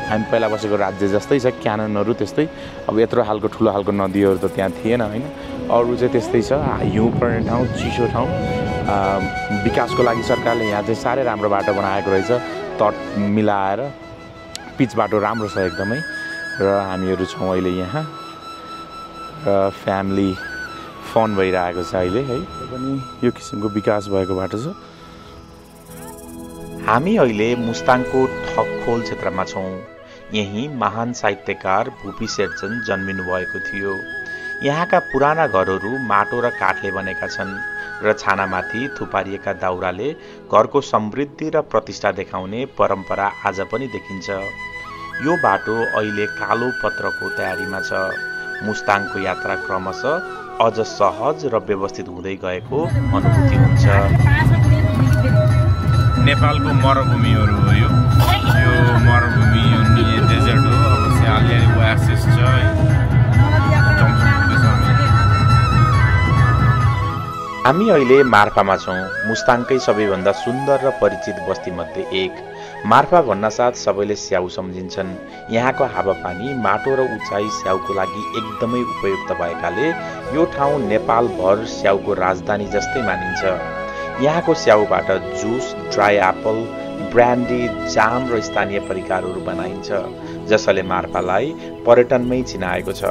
हामी पहिला बसेको राज्य जस्तै छ, क्याननहरू त्यस्तै। अब यत्रो खालको ठुलो खालको नदीहरू त त्यहाँ थिएन होइन। अरू चाहिँ त्यस्तै छ, हिउँ पर्ने ठाउँ, चिसो ठाउँ। विकासको लागि सरकारले यहाँ चाहिँ साह्रै राम्रो बाटो बनाएको रहेछ, तट मिलाएर पिच बाटो राम्रो छ एकदमै। र हामीहरू छौँ अहिले यहाँ र फ्यामिली फन भइरहेको छ अहिले है। पनि यो किसिमको विकास भएको बाटो छ। हामी अहिले मुस्ताङको ठकखोल क्षेत्रमा छौँ। यही महान साहित्यकार भुपी शेरचन जन्मिनु भएको थियो। यहाँका पुराना घरहरू माटो र काठले बनेका छन् र छानामाथि थुपारिएका दाउराले घरको समृद्धि र प्रतिष्ठा देखाउने परम्परा आज पनि देखिन्छ। यो बाटो अहिले कालो पत्रको तयारीमा छ। मुस्ताङको यात्रा क्रमशः अझ सहज र व्यवस्थित हुँदै गएको अनुभूति हुन्छ। नेपालको मरुभूमिहरू हो यो मरुभूमि, यो डेजर्ट हो। अब चाहिँ अलिअलि एक्सेस छ है। हामी अहिले मार्फामा छौँ, मुस्ताङकै सबैभन्दा सुन्दर र परिचित बस्तीमध्ये एक। मार्फा भन्नासाथ सबैले स्याउ सम्झिन्छन्। यहाँको हावापानी, माटो र उचाइ स्याउको लागि एकदमै उपयुक्त भएकाले यो ठाउँ नेपालभर स्याउको राजधानी जस्तै मानिन्छ। यहाँको स्याउबाट जुस, ड्राई एप्पल, ब्रान्डी, जाम र स्थानीय परिकारहरू बनाइन्छ, जसले मार्फालाई पर्यटनमै चिनाएको छ।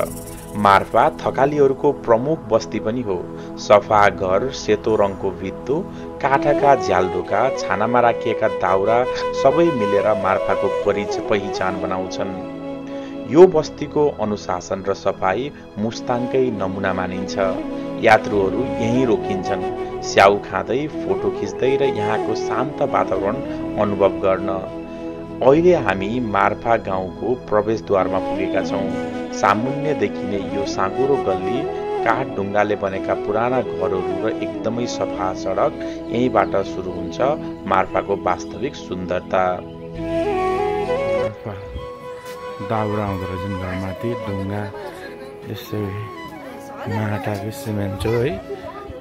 मार्फा थकालीहरूको प्रमुख बस्ती पनि हो। सफा घर, सेतो रङको भित्तो, काठका झ्यालढोका, छानामा राखिएका दाउरा सबै मिलेर मार्फाको पहिचान बनाउँछन्। यो बस्तीको अनुशासन र सफाई मुस्ताङकै नमुना मानिन्छ। यात्रुहरू यहीँ रोकिन्छन्, स्याउ खाँदै, फोटो खिच्दै र यहाँको शान्त वातावरण अनुभव गर्न। अहिले हामी मार्फा गाउँको प्रवेशद्वारमा पुगेका छौँ। सामुन्य देखिने यो साँघुरो गल्ली, काठ ढुङ्गाले बनेका पुराना घरहरू र एकदमै सफा सडक, यहीँबाट सुरु हुन्छ मार्फाको वास्तविक सुन्दरता। दाउरा आउँदो रहेछ घरमाथि, ढुङ्गा यसै माटाको सिमेन्ट हो है,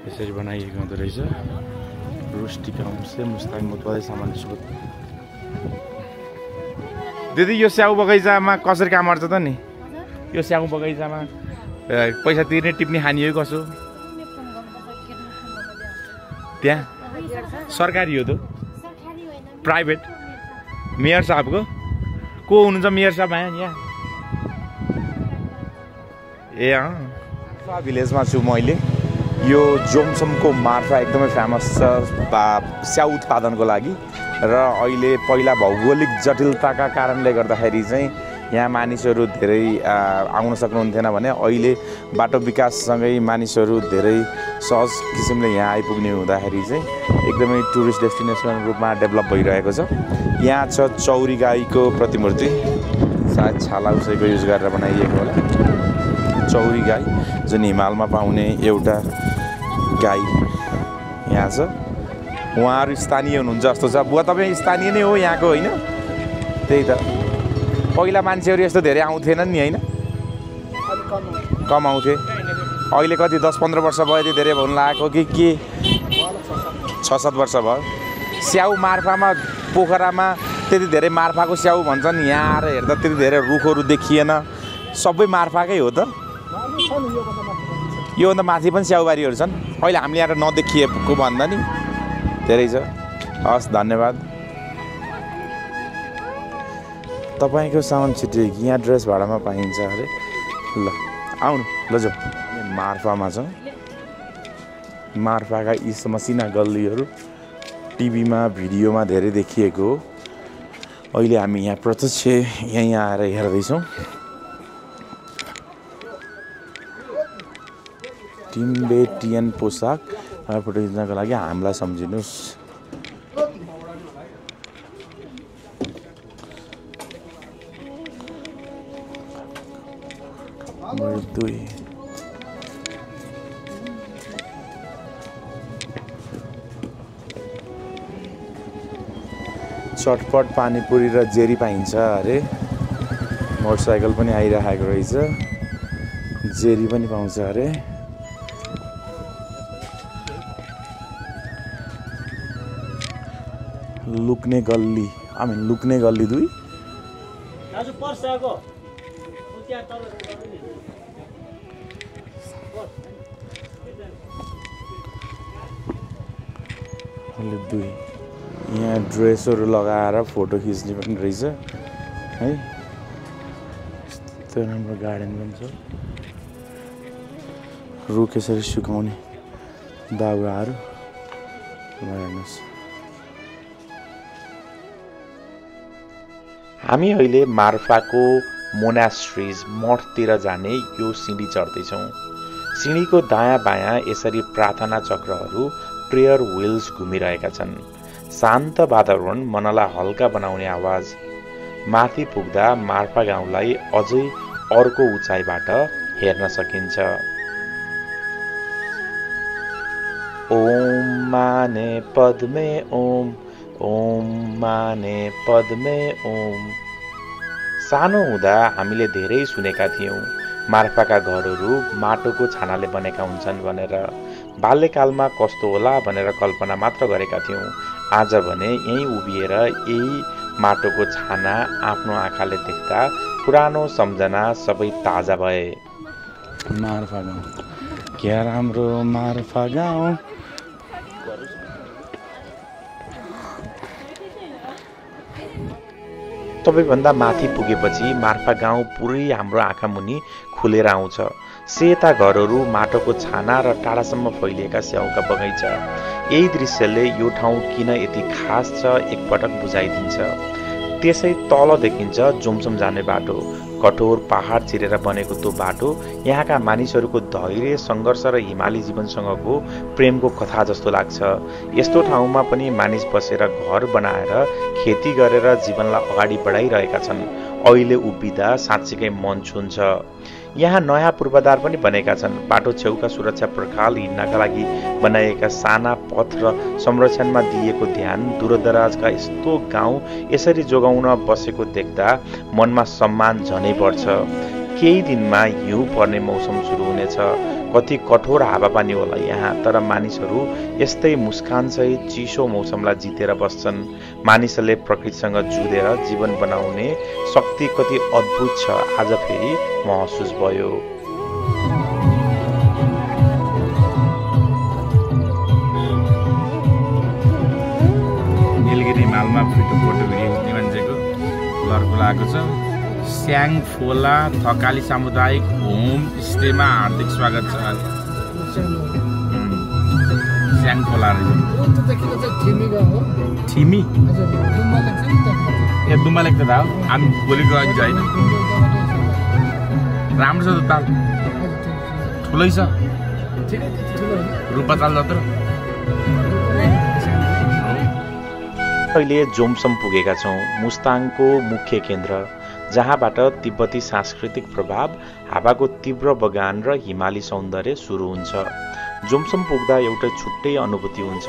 यसरी बनाइएको हुँदो रहेछ। रुस्टिक होमस्टे मुस्ताङ उत्पादन सामान सुरु। दिदी यो स्याउ बगैँचामा कसरी काम गर्छ त नि? यो स्याउ बगैँचामा पैसा तिर्ने टिप्ने खाने हो कसो? त्यहाँ सरकारी हो त? प्राइभेट? मेयर साहबको? को हुनुहुन्छ मेयर साहब यहाँ? ए अँ, भिलेजमा छु मैले। यो जोमसमको मार्फा एकदमै फेमस छ स्याउ उत्पादनको लागि र अहिले पहिला भौगोलिक जटिलताका कारणले गर्दाखेरि चाहिँ यहाँ मानिसहरू धेरै आउन सक्नुहुन्थेन भने अहिले बाटो विकाससँगै मानिसहरू धेरै सहज किसिमले यहाँ आइपुग्ने हुँदाखेरि चाहिँ एकदमै टुरिस्ट डेस्टिनेसन रूपमा डेभलप भइरहेको छ। यहाँ छ चौरी गाईको प्रतिमूर्ति, सायद छाला उसैको युज गरेर बनाइएको होला। चौरी गाई जुन हिमालमा पाउने एउटा गाई यहाँ छ। उहाँहरू स्थानीय हुनुहुन्छ जस्तो छ। बुवा तपाईँ स्थानीय नै हो यहाँको होइन? त्यही त, पहिला मान्छेहरू यस्तो धेरै आउँथेनन् नि होइन? कम आउँथे। अहिले कति 10-15 वर्ष भयो त्यो धेरै भन्नु लागेको कि 6-7 वर्ष भयो। स्याउ मार्फामा पोखरामा त्यति धेरै मार्फाको स्याउ भन्छन्, यहाँ आएर हेर्दा त्यति धेरै रुखहरू देखिएन। सबै मार्फाकै हो त? योभन्दा माथि पनि स्याउबारीहरू छन् अहिले हामीले यहाँ नदेखिएको भन्दा नि धेरै छ। हस्, धन्यवाद। तपाईँको सामान छिटो यहाँ ड्रेस भाडामा पाइन्छ अरे। ल आउनु, ल जाउँ। मार्फामा छ। मार्फाका यी मसिना गल्लीहरू टिभीमा भिडियोमा धेरै देखिएको अहिले हामी यहाँ प्रत्यक्ष यहीँ आएर हेर्दैछौँ। टिम्बेटियन पोसाक फोटो खिच्नको लागि हामीलाई सम्झिनुहोस्। चटपट पानीपुरी र जेरी पाइन्छ अरे। मोटरसाइकल पनि आइरहेको रहेछ, जेरी पनि पाउँछ अरे। लुक्ने गल्ली लुक्ने गल्ली 2 यहाँ ड्रेसहरू लगाएर फोटो खिच्ने पनि रहेछ है। यस्तो राम्रो गार्डन पनि छ। रुख यसरी सुकाउने दाउराहरू हेर्नुहोस्। हामी अहिले मार्फाको मोनास्ट्रिज मठतिर जाने यो सिँढी चढ्दैछौँ। सिँढीको दायाँ बायाँ यसरी प्रार्थना चक्रहरू प्रेयर व्हील्स घुमिरहेका छन्। शान्त वातावरण मनलाई हल्का बनाउने आवाज। माथि पुग्दा मार्फा गाउँलाई अझै अर्को उचाइबाट हेर्न सकिन्छ। ओम माने पद्मे ओम, ओम माने पद्मे ओम। सानो हुँदा हामीले धेरै सुनेका थियौँ मार्फाका घरहरू माटोको छानाले बनेका हुन्छन् भनेर। बाल्यकालमा कस्तो होला भनेर कल्पना मात्र गरेका थियौँ। आज भने यहीँ उभिएर यही माटोको छाना आफ्नो आँखाले देख्दा पुरानो सम्झना सबै ताजा भए। मार्फा गाउँ क्या राम्रो मार्फा गाउँ। सबैभन्दा माथि पुगेपछि मार्फा गाउँ पुरै हाम्रो आँखा मुनि खुलेर आउँछ। सेता घरहरू, माटोको छाना र टाढासम्म फैलिएका स्याउका बगैँचा। यही दृश्यले यो ठाउँ किन यति खास छ एकपटक बुझाइदिन्छ। त्यसै तल देखिन्छ जोमसोम जाने बाटो। कठोर पहाड चिरेर बनेको त्यो बाटो यहाँका मानिसहरूको धैर्य, सङ्घर्ष र हिमाली जीवनसँगको प्रेमको कथा जस्तो लाग्छ। यस्तो ठाउँमा पनि मानिस बसेर घर बनाएर खेती गरेर जीवनलाई अगाडि बढाइरहेका छन्। अहिले उभिँदा साँच्चीकै मन छुन्छ। यहाँ नयाँ पूर्वाधार पनि बनेका छन्। बाटो छेउका सुरक्षा प्रखाल, हिँड्नका लागि बनाइएका साना पथ र संरक्षणमा दिएको ध्यान। दूरदराजका यस्तो गाउँ यसरी जोगाउन बसेको देख्दा मनमा सम्मान झनै बढ्छ। केही दिनमा हिउँ पर्ने मौसम सुरु हुनेछ। कति कठोर हावापानी होला यहाँ, तर मानिसहरू यस्तै मुस्कानसहित चिसो मौसमलाई जितेर बस्छन्। मानिसहरूले प्रकृतिसँग जुधेर जीवन बनाउने शक्ति कति अद्भुत छ आज फेरि महसुस भयो। निलगिरी मालमा फोटो भिडियो खिच्ने मान्छेको लर्को लागेको छ। स्याङफोला थकाली सामुदायिक होम स्टेमा हार्दिक स्वागत छ। स्याङफोला ठिमी ए दुम्बा लेख्दा था हामी भोलि गइन्छ होइन। राम्रो छ त ताल, ठुलै छ, रूपा ताल जत्रो। अहिले जोमसम पुगेका छौँ, मुस्ताङको मुख्य केन्द्र, जहाँबाट तिब्बती सांस्कृतिक प्रभाव, हावाको तीव्र बगान र हिमाली सौन्दर्य सुरु हुन्छ। जोमसम पुग्दा एउटा छुट्टै अनुभूति हुन्छ।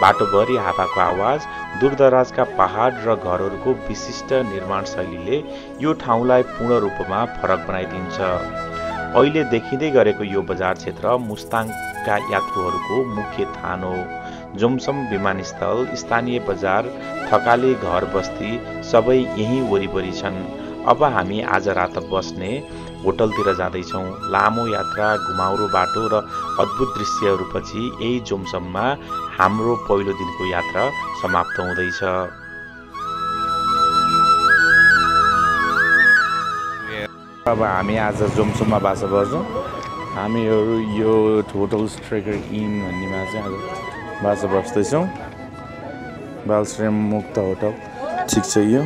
बाटोभरि हावाको आवाज, दूरदराजका पहाड र घरहरूको विशिष्ट निर्माण शैलीले यो ठाउँलाई पूर्ण रूपमा फरक बनाइदिन्छ। अहिले देखिँदै गरेको यो बजार क्षेत्र मुस्ताङका यात्रुहरूको मुख्य थान हो। जोमसम विमानस्थल, स्थानीय बजार, थकाली घर बस्ती सबै यहीँ वरिपरि छन्। अब हामी आज रात बस्ने होटलतिर जाँदैछौँ। लामो यात्रा, घुमाउरो बाटो र अद्भुत दृश्यहरूपछि यही जोमसममा हाम्रो पहिलो दिनको यात्रा समाप्त हुँदैछ। अब हामी आज जोमसममा बास गर्छौँ। हामीहरू यो होटल स्ट्रेकर इन भन्नेमा चाहिँ आज बास बस्दैछौँ। बालश्रम मुक्त होटल ठिक छ यो।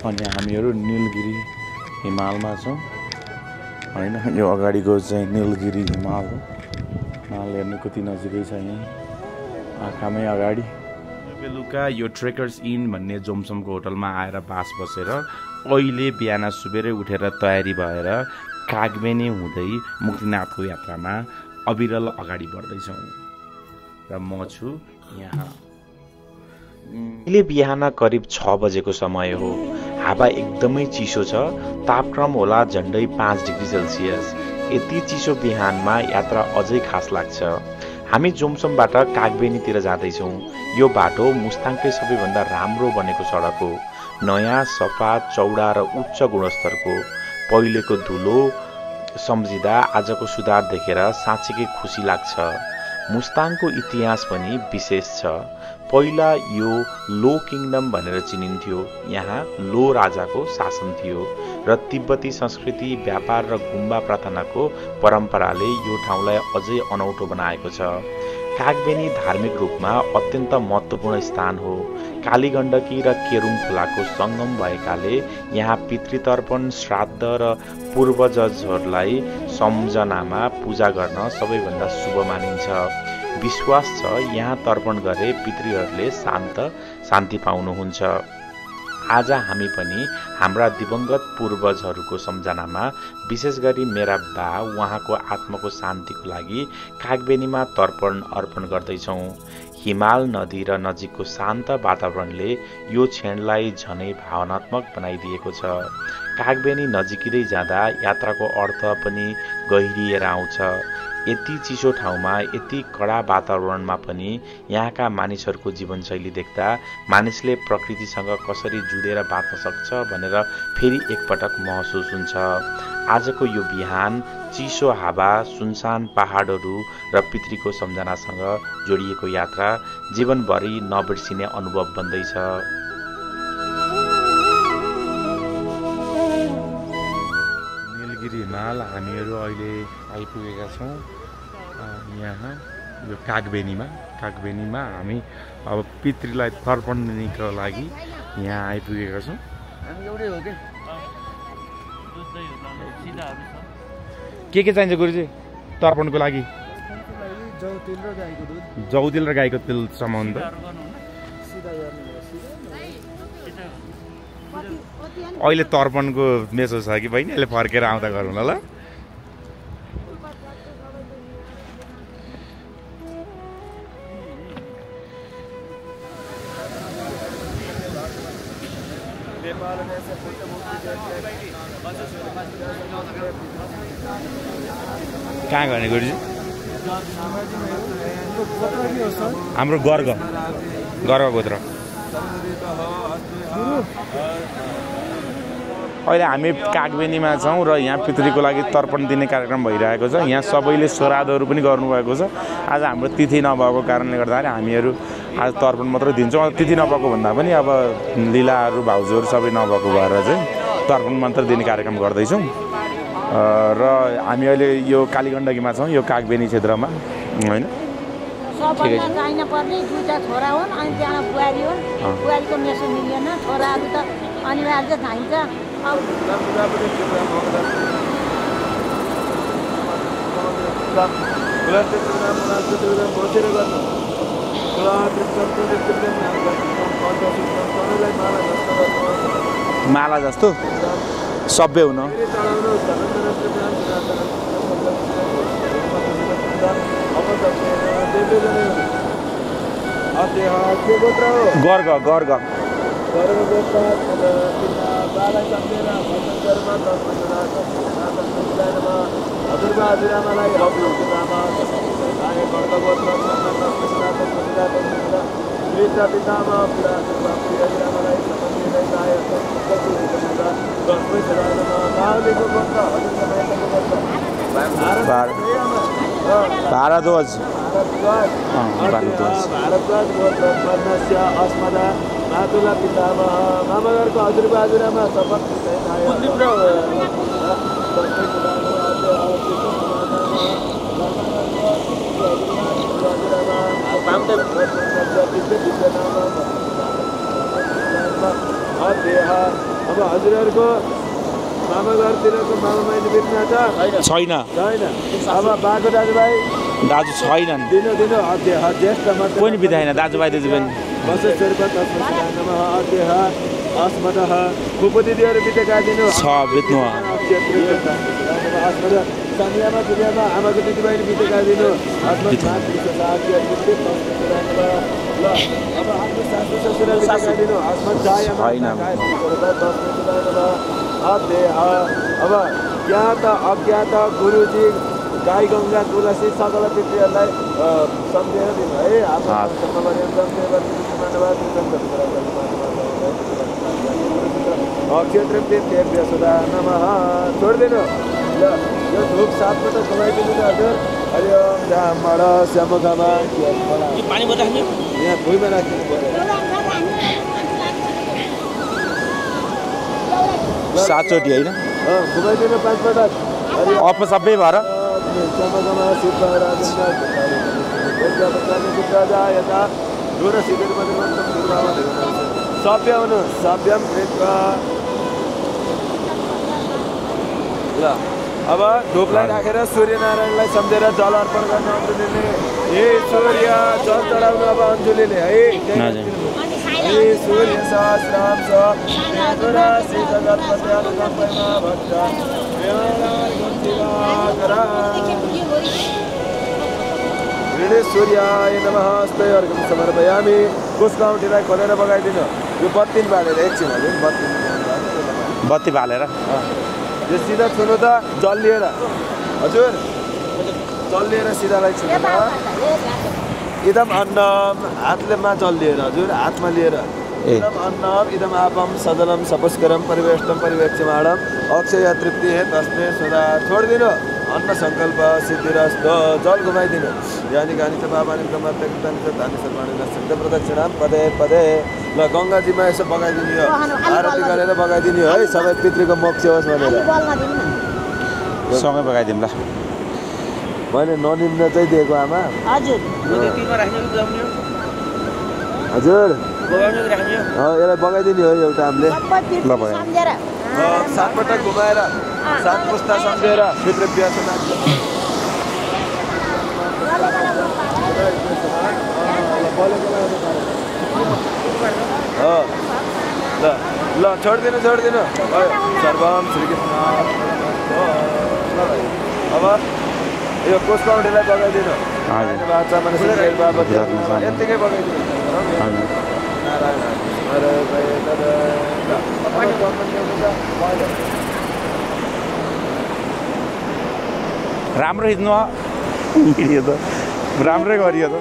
अनि हामीहरू नीलगिरी हिमालमा छौँ होइन। यो अगाडिको चाहिँ नीलगिरी हिमाल हो। हिमाल हेर्नु कति नजिकै छ यहीँ आँखामै अगाडि। बेलुका यो ट्रेकर्स इन भन्ने जोमसमको होटलमा आएर बास बसेर अहिले बिहान सुबेरै उठेर तयारी भएर कागबेनी हुँदै मुक्तिनाथको यात्रामा अविरल अगाडि बढ्दैछौँ र म छु यहाँ। अहिले बिहान करिब 6 बजेको समय हो। हावा एकदमै चिसो छ। तापक्रम होला झन्डै 5 डिग्री सेल्सियस। यति चिसो बिहानमा यात्रा अझै खास लाग्छ। हामी जोमसमबाट कागबेनीतिर जाँदैछौँ। यो बाटो मुस्ताङकै सबैभन्दा राम्रो बनेको सडक हो। नयाँ, सफा, चौडा र उच्च गुणस्तरको। पहिलेको धुलो सम्झिँदा आजको सुधार देखेर साँच्चीकै खुसी लाग्छ। मुस्ताङको इतिहास पनि विशेष छ। पहिला यो लो किङडम भनेर चिनिन्थ्यो। यहाँ लो राजाको शासन थियो र तिब्बती संस्कृति, व्यापार र गुम्बा प्रार्थनाको परम्पराले यो ठाउँलाई अझै अनौठो बनाएको छ। कागबेनी धार्मिक रूपमा अत्यन्त महत्त्वपूर्ण स्थान हो। कालीगण्डकी र केरुङ खोलाको सङ्गम भएकाले यहाँ पितृतर्पण, श्राद्ध र पूर्वजहरूलाई सम्झनामा पूजा गर्न सबैभन्दा शुभ मानिन्छ। विश्वास छ यहाँ तर्पण गरे पितृहरूले शान्ति पाउनुहुन्छ। आज हामी पनि हाम्रा दिवंगत पूर्वजहरूको सम्झनामा विशेष गरी मेरा बा उहाँको आत्माको शान्तिको लागि कागबेनीमा तर्पण अर्पण गर्दैछौँ। हिमाल नदी र नजिकको शान्त वातावरणले यो क्षणलाई झनै भावनात्मक बनाइदिएको छ। कागबेनी नजिकिँदै जाँदा यात्राको अर्थ पनि गहिरिएर आउँछ। यति चिसो ठाउँमा, यति कडा वातावरणमा पनि यहाँका मानिसहरूको जीवनशैली देख्दा मानिसले प्रकृतिसँग कसरी जुधेर बाँच्न सक्छ भनेर फेरि एकपटक महसुस हुन्छ। आजको यो बिहान, चिसो हावा, सुनसान पहाडहरू र पितृको सम्झनासँग जोडिएको यात्रा जीवनभरि नबिर्सिने अनुभव बन्दैछ। हिमाल हामीहरू अहिले आइपुगेका छौँ यहाँ यो कागबेनीमा हामी अब पितृलाई तर्पण दिनको लागि यहाँ आइपुगेका छौँ। के चाहिन्छ गुरुजी तर्पणको लागि? जौतिल र गाईको तेल सम्बन्ध। अहिले तर्पणको मेसो छ कि बहिनी, अहिले फर्केर आउँदा गरौँ ल। कहाँ गर्ने गुरुजी? हाम्रो गर्ग गोत्र। अहिले हामी कागबेनीमा छौँ र यहाँ पितृको लागि तर्पण दिने कार्यक्रम भइरहेको छ। यहाँ सबैले श्राद्धहरू पनि गर्नुभएको छ। आज हाम्रो तिथि नभएको कारणले गर्दाखेरि हामीहरू आज तर्पण मात्रै दिन्छौँ। तिथि नभएको भन्दा पनि अब लीलाहरू, भाउजूहरू सबै नभएको भएर चाहिँ तर्पण मात्र दिने कार्यक्रम गर्दैछौँ। र हामी अहिले यो कालीगण्डकीमा छौँ, यो कागबेनी क्षेत्रमा होइन। सबभन्दा चाहिन पर्ने दुईटा छोरा हुन् अनि त्यहाँ बुहारी हुन्। बुहारीको मेसो मिलेन, छोराहरू त अनिवार्य चाहिन्छ। माला जस्तो सभ्य हुन गर्ग भारद्वाज मातुला पितामह मामाघरको हजुरबाजुरामा शपथ अब हजुरहरूको मामा घरतिरको मामा माइली बित्ना छ छैन अब बाको दाजुभाइ दाजु छैनन् दिनु ज्येष्ठ मात्र कोही नि बिताएन दाजुभाइ दिदीबहिनी अस्मतः फुपू दिदीहरू बितेका दिनु छ बित्नु सानियामा दुनियाँमा आमाको दिदीबहिनी बितेका दिनु ल अब आफ्नो सासू ससुरा बितेका दिनु अब ज्ञात अज्ञात गुरुजी गाई गङ्गा तुलसी सकल पितृहरूलाई सम्झेर दिनु है क्षेत्र सुधा नमः छोडिदिनु ल यो धुप साथमा त घुमाइदिनु त हजुर हरि ओम ब्राह्मण श्यामखमा पानी बटाल्ने यहाँ भुइँमा राखिदिनु पर्यो 7 चोटि होइन घुमाइदिनु 5 पटक अप सबै भएर श्यामखमा शिव राजा यता दूर शिविर सभ्य हुनु सभ्यम कृत्वा ल अब धुपलाई राखेर सूर्यनारायणलाई सम्झेर जल अर्पण गर्न अञ्जुलीले हे सूर्य जल चढाउनु अब अञ्जुलीले है हे सूर्य सहस्राम सूर्याय नमः हस्तै अर्घ्यं समर्पयामि पुष्पौँठीलाई खोलेर बगाइदिनु यो बत्ती बालेर एकछिन हजुर बत्ती बालेर यो सिधा छुनु त जल लिएर हजुर जल लिएर सिधालाई छुनु त इदम अन्नम हातले मा जल लिएर हजुर हातमा लिएर इदम अन्नम इदम आपम सदलम सपुष्करम परिवेष्टम परिवेक्षमाणम अक्षय तृप्ति हे तस्मै सदा छोडिदिनु अन्न सङ्कल्प सिद्धिरस्तो जल घुमाइदिनु यानि गानी च बाबानी ब्रह्मत्यक्तानि च तानि सर्वाणि नश्यन्ते प्रदक्षिणां पदे पदे ल गङ्गाजीमा यसो बगाइदिनु यो आरती गरेर बगाइदिनु है सबै पितृको मोक्ष होस् भनेर सँगै बगाइदिउँ ल मैले ननिम्न चाहिँ दिएको आमा हजुर हजुर यसलाई बगाइदिने हो एउटा हामीले ल बगाइ 7 पटक घुमाएर 7 पुस्ता सम्झेर पितृ व्यसना ल छोडिदिनु सर्वम श्रीकृष्ण अब यो पुष्पौँठीलाई बगाइदिनु यत्तिकै बगाइदिनु राम्रो हिँड्नु यो त राम्रै गरियो त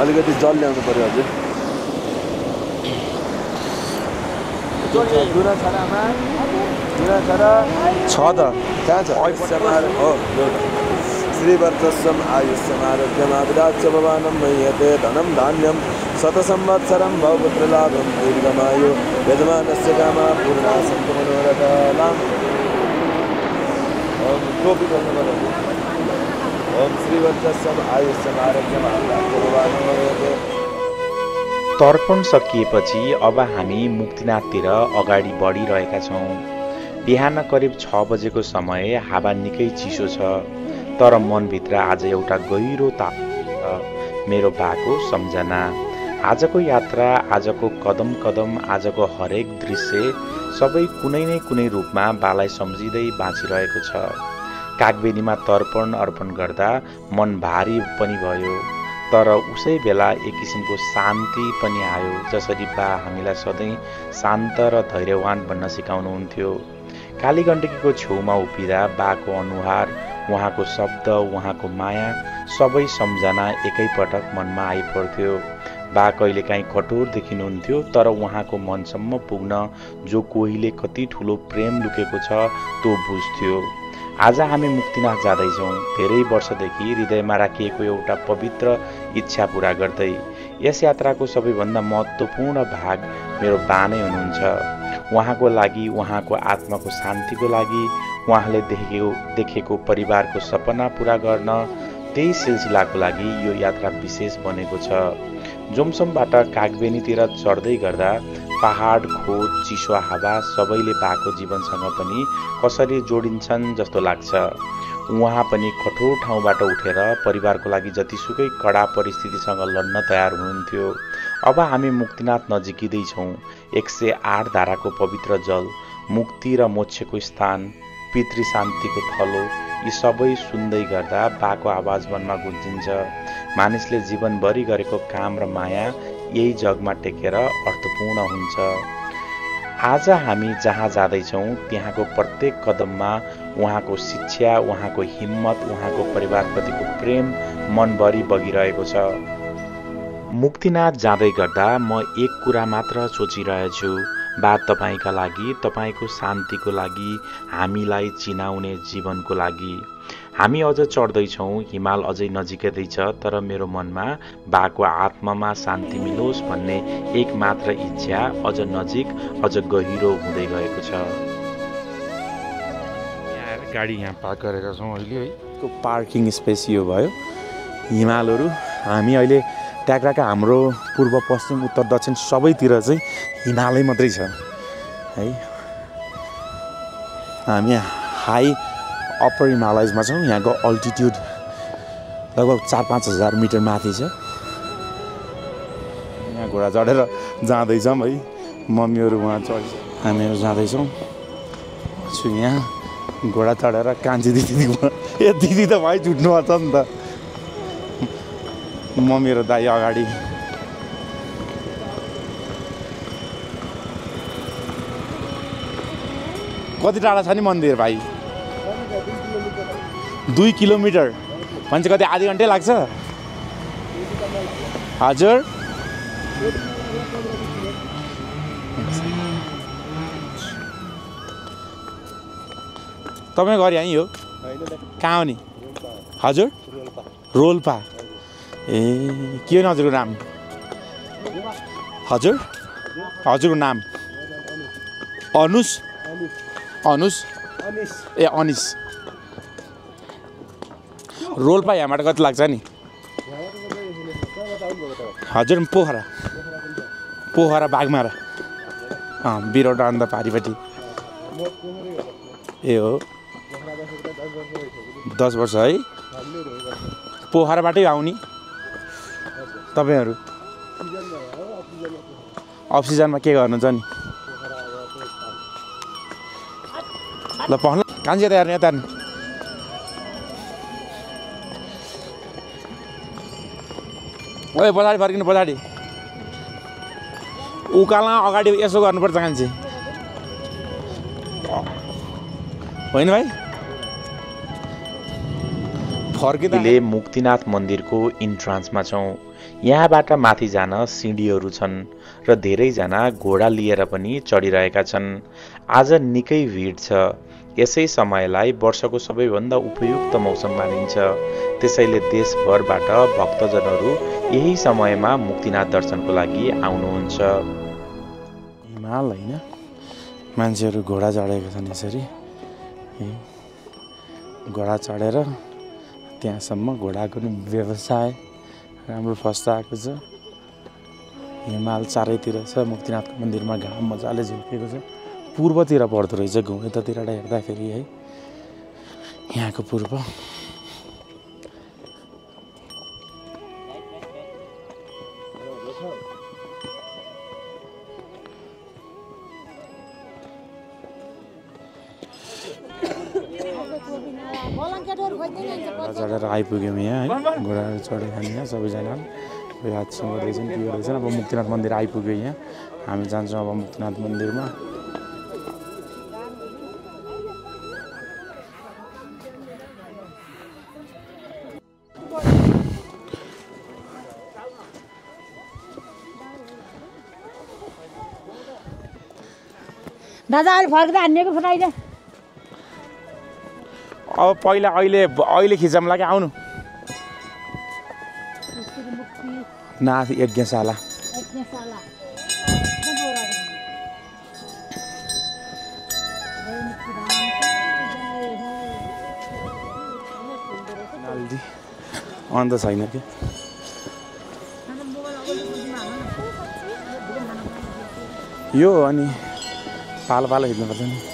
अलिकति जल ल्याउनु पर्यो हजुर छ त कहाँ छ हो श्रीवर्चस्वम आयुष्यम आरोग्यमाविदाच्य भवानं मह्यते धनं धान्यं शतसंवत्सरं भवपुत्रलाभं दीर्घमायु यजमानस्य कामा पूर्णा सन्तु मनोरथानां ओम टोपी गर्नु ओम श्रीवर्चस्वम आयुष्यम आरोग्यमाविदाच्य भवानं मह्यते। तर्पण सकिएपछि अब हामी मुक्तिनाथतिर अगाडि बढिरहेका छौँ। बिहान करिब 6 बजेको समय हावा निकै चिसो छ, तर मनभित्र आज एउटा गहिरो ताप छ, मेरो बाको सम्झना। आजको यात्रा, आजको कदम कदम, आजको हरेक दृश्य सबै कुनै न कुनै रूपमा बालाई सम्झिँदै बाँचिरहेको छ। कागबेनीमा तर्पण अर्पण गर्दा मन भारी पनि भयो, तर उसै बेला एक किसिमको शान्ति पनि आयो। जसरी बा हामीलाई सधैँ शान्त र धैर्यवान बन्न सिकाउनुहुन्थ्यो। कालीगण्डकीको छेउमा उभिँदा बाको अनुहार, उहाँको शब्द, उहाँको माया सबै सम्झना एकैपटक मनमा आइपर्थ्यो। बा कहिलेकाहीँ कठोर देखिनुहुन्थ्यो, तर उहाँको मनसम्म पुग्न जो कोहीले कति ठुलो प्रेम लुकेको छ त्यो बुझ्थ्यो। आज हामी मुक्तिनाथ जाँदैछौँ, धेरै वर्षदेखि हृदयमा राखिएको एउटा पवित्र इच्छा पूरा गर्दै। यस यात्राको सबैभन्दा महत्त्वपूर्ण भाग मेरो बा नै हुनुहुन्छ। उहाँको लागि, उहाँको आत्माको शान्तिको लागि, उहाँले देखेको परिवारको सपना पूरा गर्न त्यही सिलसिलाको लागि यो यात्रा विशेष बनेको छ। जोमसोमबाट कागबेनीतिर चढ्दै गर्दा पहाड, खोज, चिसो हावा सबैले बाको जीवनसँग पनि कसरी जोडिन्छन् जस्तो लाग्छ। उहाँ पनि कठोर ठाउँबाट उठेर परिवारको लागि जतिसुकै कडा परिस्थितिसँग लड्न तयार हुनुहुन्थ्यो। अब हामी मुक्तिनाथ नजिकिँदैछौँ। 108 धाराको पवित्र जल, मुक्ति र मोक्षको स्थान, पितृ शान्तिको थलो, यी सबै सुन्दै गर्दा बाको आवाज मनमा गुन्जिन्छ। मानिसले जीवनभरि गरेको काम र माया यही जगमा टेकेर अर्थपूर्ण हुन्छ। आज हामी जहाँ जाँदैछौँ त्यहाँको प्रत्येक कदममा उहाँको शिक्षा, उहाँको हिम्मत, उहाँको परिवारप्रतिको प्रेम मनभरि बगिरहेको छ। मुक्तिनाथ जाँदै गर्दा म एक कुरा मात्र सोचिरहेछु, बा तपाईका लागि, तपाईको शान्तिको लागि, हामीलाई चिनाउने जीवनको लागि। हामी अझ चढ्दैछौँ, हिमाल अझै नजिकै छ, तर मेरो मनमा बाको आत्मामा शान्ति मिलोस् भन्ने एक मात्र इच्छा अझ नजिक, अझ गहिरो हुँदै गएको छ। गाडी यहाँ पार्क गरेका छौँ अहिले है। को पार्किङ स्पेस यो भयो। हिमालहरू हामी अहिले ट्याक्राका हाम्रो पूर्व, पश्चिम, उत्तर, दक्षिण सबैतिर चाहिँ हिमालय मात्रै छ है। हामी हाई अप्पर हिमालयजमा छौँ। यहाँको अल्टिट्युड लगभग 4-5 हजार मिटर माथि छ। यहाँ घोडा चढेर जाँदैछौँ है। मम्मीहरू उहाँ हामीहरू जाँदैछौँ। छु यहाँ घोडा चढेर कान्छी दिदी दिदी त भाइ छुट्नु पर्छ नि त। मम्मी र दाइ अगाडि। कति टाढा छ नि मन्दिर भाइ? 2 किलोमिटर भन्छ। कति आधी घन्टै लाग्छ? हजुर तपाईँ घर यहीँ हो? कहाँ हो नि? हजुर रोल्पा। ए के हो हजुरको नाम? हजुर हजुरको नाम? अनुस? अनुस ए अनिस। रोल्पा यहाँबाट कति लाग्छ नि? हजुर पोखरा। पोखरा बाघमारा बिरौटा अन्त पारिपट्टि। ए हो 10 वर्ष है। पोखराबाटै आउने तपाईँहरू? अफ सिजनमा के गर्नुहुन्छ नि? ल पहल कान्छी यता हेर्नु, यता हेर्नु। ओए पछाडि फर्किनु, पछाडि उकाला अगाडि यसो गर्नुपर्छ कान्छी, होइन भाइ? फर्किँदै मुक्तिनाथ मन्दिरको इन्ट्रान्समा छौँ। यहाँबाट माथि जान सिँढीहरू छन् र धेरैजना घोडा लिएर पनि चढिरहेका छन्। आज निकै भिड छ। यसै समयलाई वर्षको सबैभन्दा उपयुक्त मौसम मानिन्छ। त्यसैले देशभरबाट भक्तजनहरू यही समयमा मुक्तिनाथ दर्शनको लागि आउनुहुन्छ। हिमाल होइन, मान्छेहरू घोडा चढेका छन्। यसरी घोडा चढेर त्यहाँसम्म घोडाको नि व्यवसाय राम्रो फस्टाएको छ। हिमाल चारैतिर छ। मुक्तिनाथको मन्दिरमा घाम मजाले झुल्केको छ। पूर्वतिर पर्दो रहेछ घुम, यतातिरबाट हेर्दाखेरि है। यहाँको पूर्व चढेर आइपुग्यौँ यहाँ है। घोडाहरू चढेका यहाँ सबैजना कोही हातसँग गर्दैछन्, के गर्दैछन्। अब मुक्तिनाथ मन्दिर आइपुग्यो। यहाँ हामी जान्छौँ अब मुक्तिनाथ मन्दिरमा। दादा अहिले फर्किँदा हान्नेको फटाइदे। अब पहिला अहिले खिचौँला कि आउनु? नाथ यज्ञशाला। अन्त छैन कि यो अनि पालो पालो हिँड्नुपर्छ नि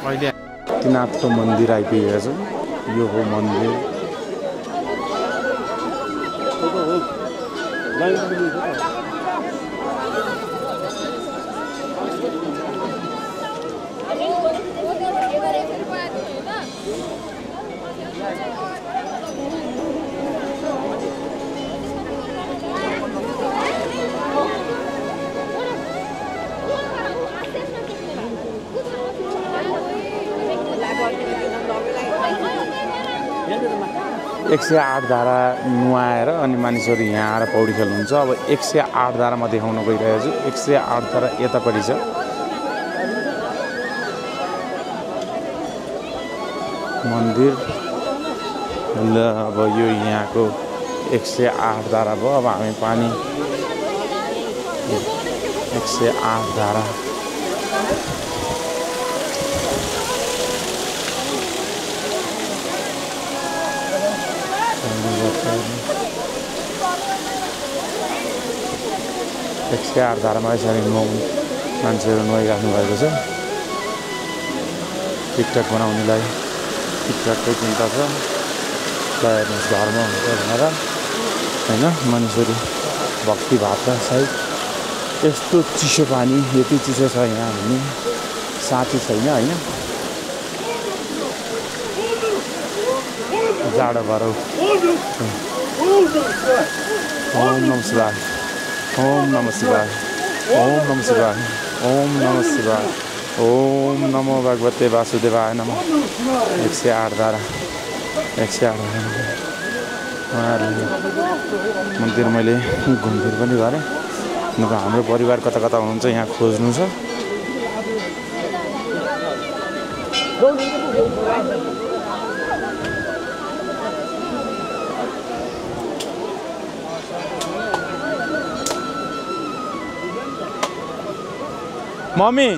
अहिले नाथको मन्दिर आइपुगेको छ यो हो मन्दिर एक सय 8 धारा नुहाएर अनि मानिसहरू यहाँ आएर पौडी खेल्नुहुन्छ अब 108 धारा म देखाउन गइरहेको छु 108 धारा यतापट्टि छ मन्दिर ल अब यो यहाँको 108 धारा भयो अब हामी पानी 108 धारा एक सय 8 धारामा यसरी मान्छेहरू नुहाइराख्नु भएको छ टिकटक बनाउनेलाई टिकटककै चिन्ता छ हेर्नुहोस् धर्म हुन्छ भनेर होइन मानिसहरू भक्ति भावका सायद यस्तो चिसो पानी यति चिसो छ यहाँ भन्ने साथी छैन होइन जाडो भएर ओम नमः शिवाय ओम नमः शिवाय ओम नमः शिवाय ओम नमः शिवाय ओम नमो भगवते वासुदेवाय नमः 108 धारा 108 धारा मन्दिर मैले घुमफिर पनि गरेँ हाम्रो परिवार कता कता हुनुहुन्छ यहाँ खोज्नु छ मम्मी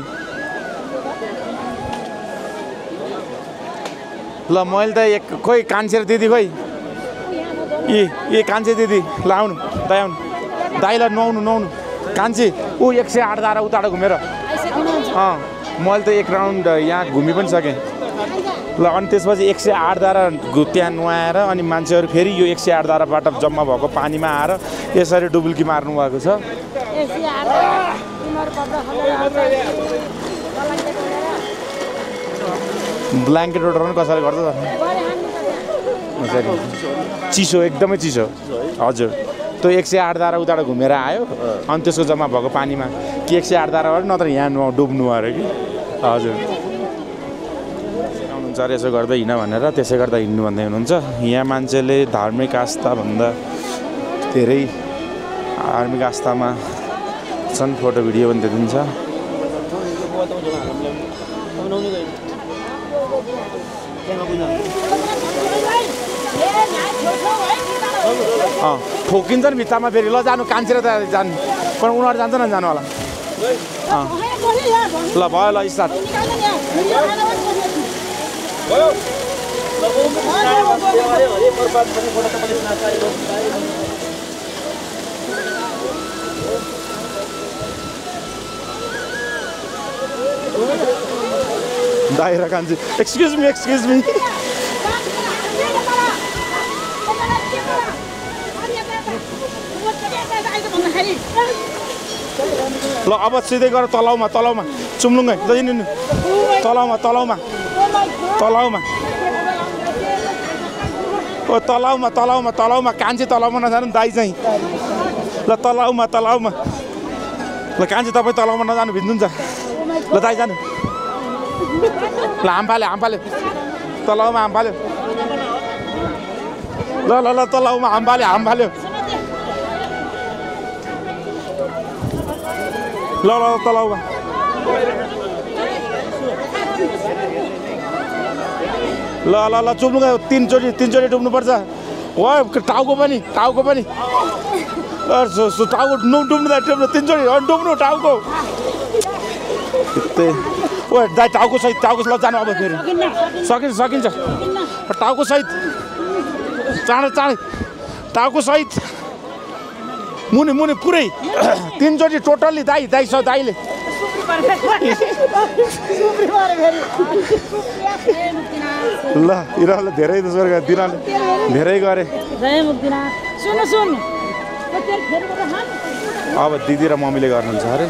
ल मैले त एक खोइ कान्छे र दिदी खोइ ए कान्छे दिदी ल आउनु दाइ आउनु दाइलाई नुहाउनु कान्छे ऊ 108 धारा उताबाट घुमेर मैले त एक राउन्ड यहाँ घुमि पनि सकेँ ल अनि त्यसपछि 108 धारा त्यहाँ नुहाएर अनि मान्छेहरू फेरि यो 108 धाराबाट जम्मा भएको पानीमा आएर यसरी डुबुल्की मार्नु भएको छ ब्ल्याङ्केट उठाउनु कसरी गर्छ चिसो एकदमै चिसो हजुर त्यो 108 धारा उताबाट घुमेर आयो अनि त्यसको जम्मा भएको पानीमा कि 108 धाराबाट नत्र यहाँ डुब्नु अरे कि हजुर आउनुहुन्छ अरे यसो गर्दै हिँड भनेर त्यसै गर्दा हिँड्नु भन्दै हुनुहुन्छ यहाँ मान्छेले धार्मिक आस्थाभन्दा धेरै धार्मिक आस्थामा छन् फोटो भिडियो पनि देखिन्छ ठोकिन्छ नि भित्तामा फेरि ल जानु कान्छेर त जानु पण उनीहरू जान्छ न जानु होला ल भयो ल स्टार्ट दाइरा कान्छे एक्सक्युज मी ल अब सिधै गएर तलाउमा चुम्लुङ्गै तलाउमा ओ तलाउमा कान्छे तलाउमा नजानु दाइ चाहिँ ल तलाउमा ल कान्छे तपाईँ तलाउमा नजानु भिज्नुहुन्छ ल दाइ जानु ल हाम फाल्यो तलाउमा हाम फाल्यो ल तलाउमा हाम फाल्यो ल तलाउमा ल चुप्नु गयो तीनचोटि डुब्नुपर्छ हो टाउको पनि टाउको डुब्नु तीनचोटि डुब्नु टाउको ओ दाइ टाउको सहित ल जानु अब फेरि सकिन्छ टाउको सहित चाँडै टाउको सहित मुनि पुरै तीनचोटि टोटल्ली दाइले ल इराले धेरै दिनाले धेरै गरे अब दिदी र मम्मीले गर्नुहुन्छ अरे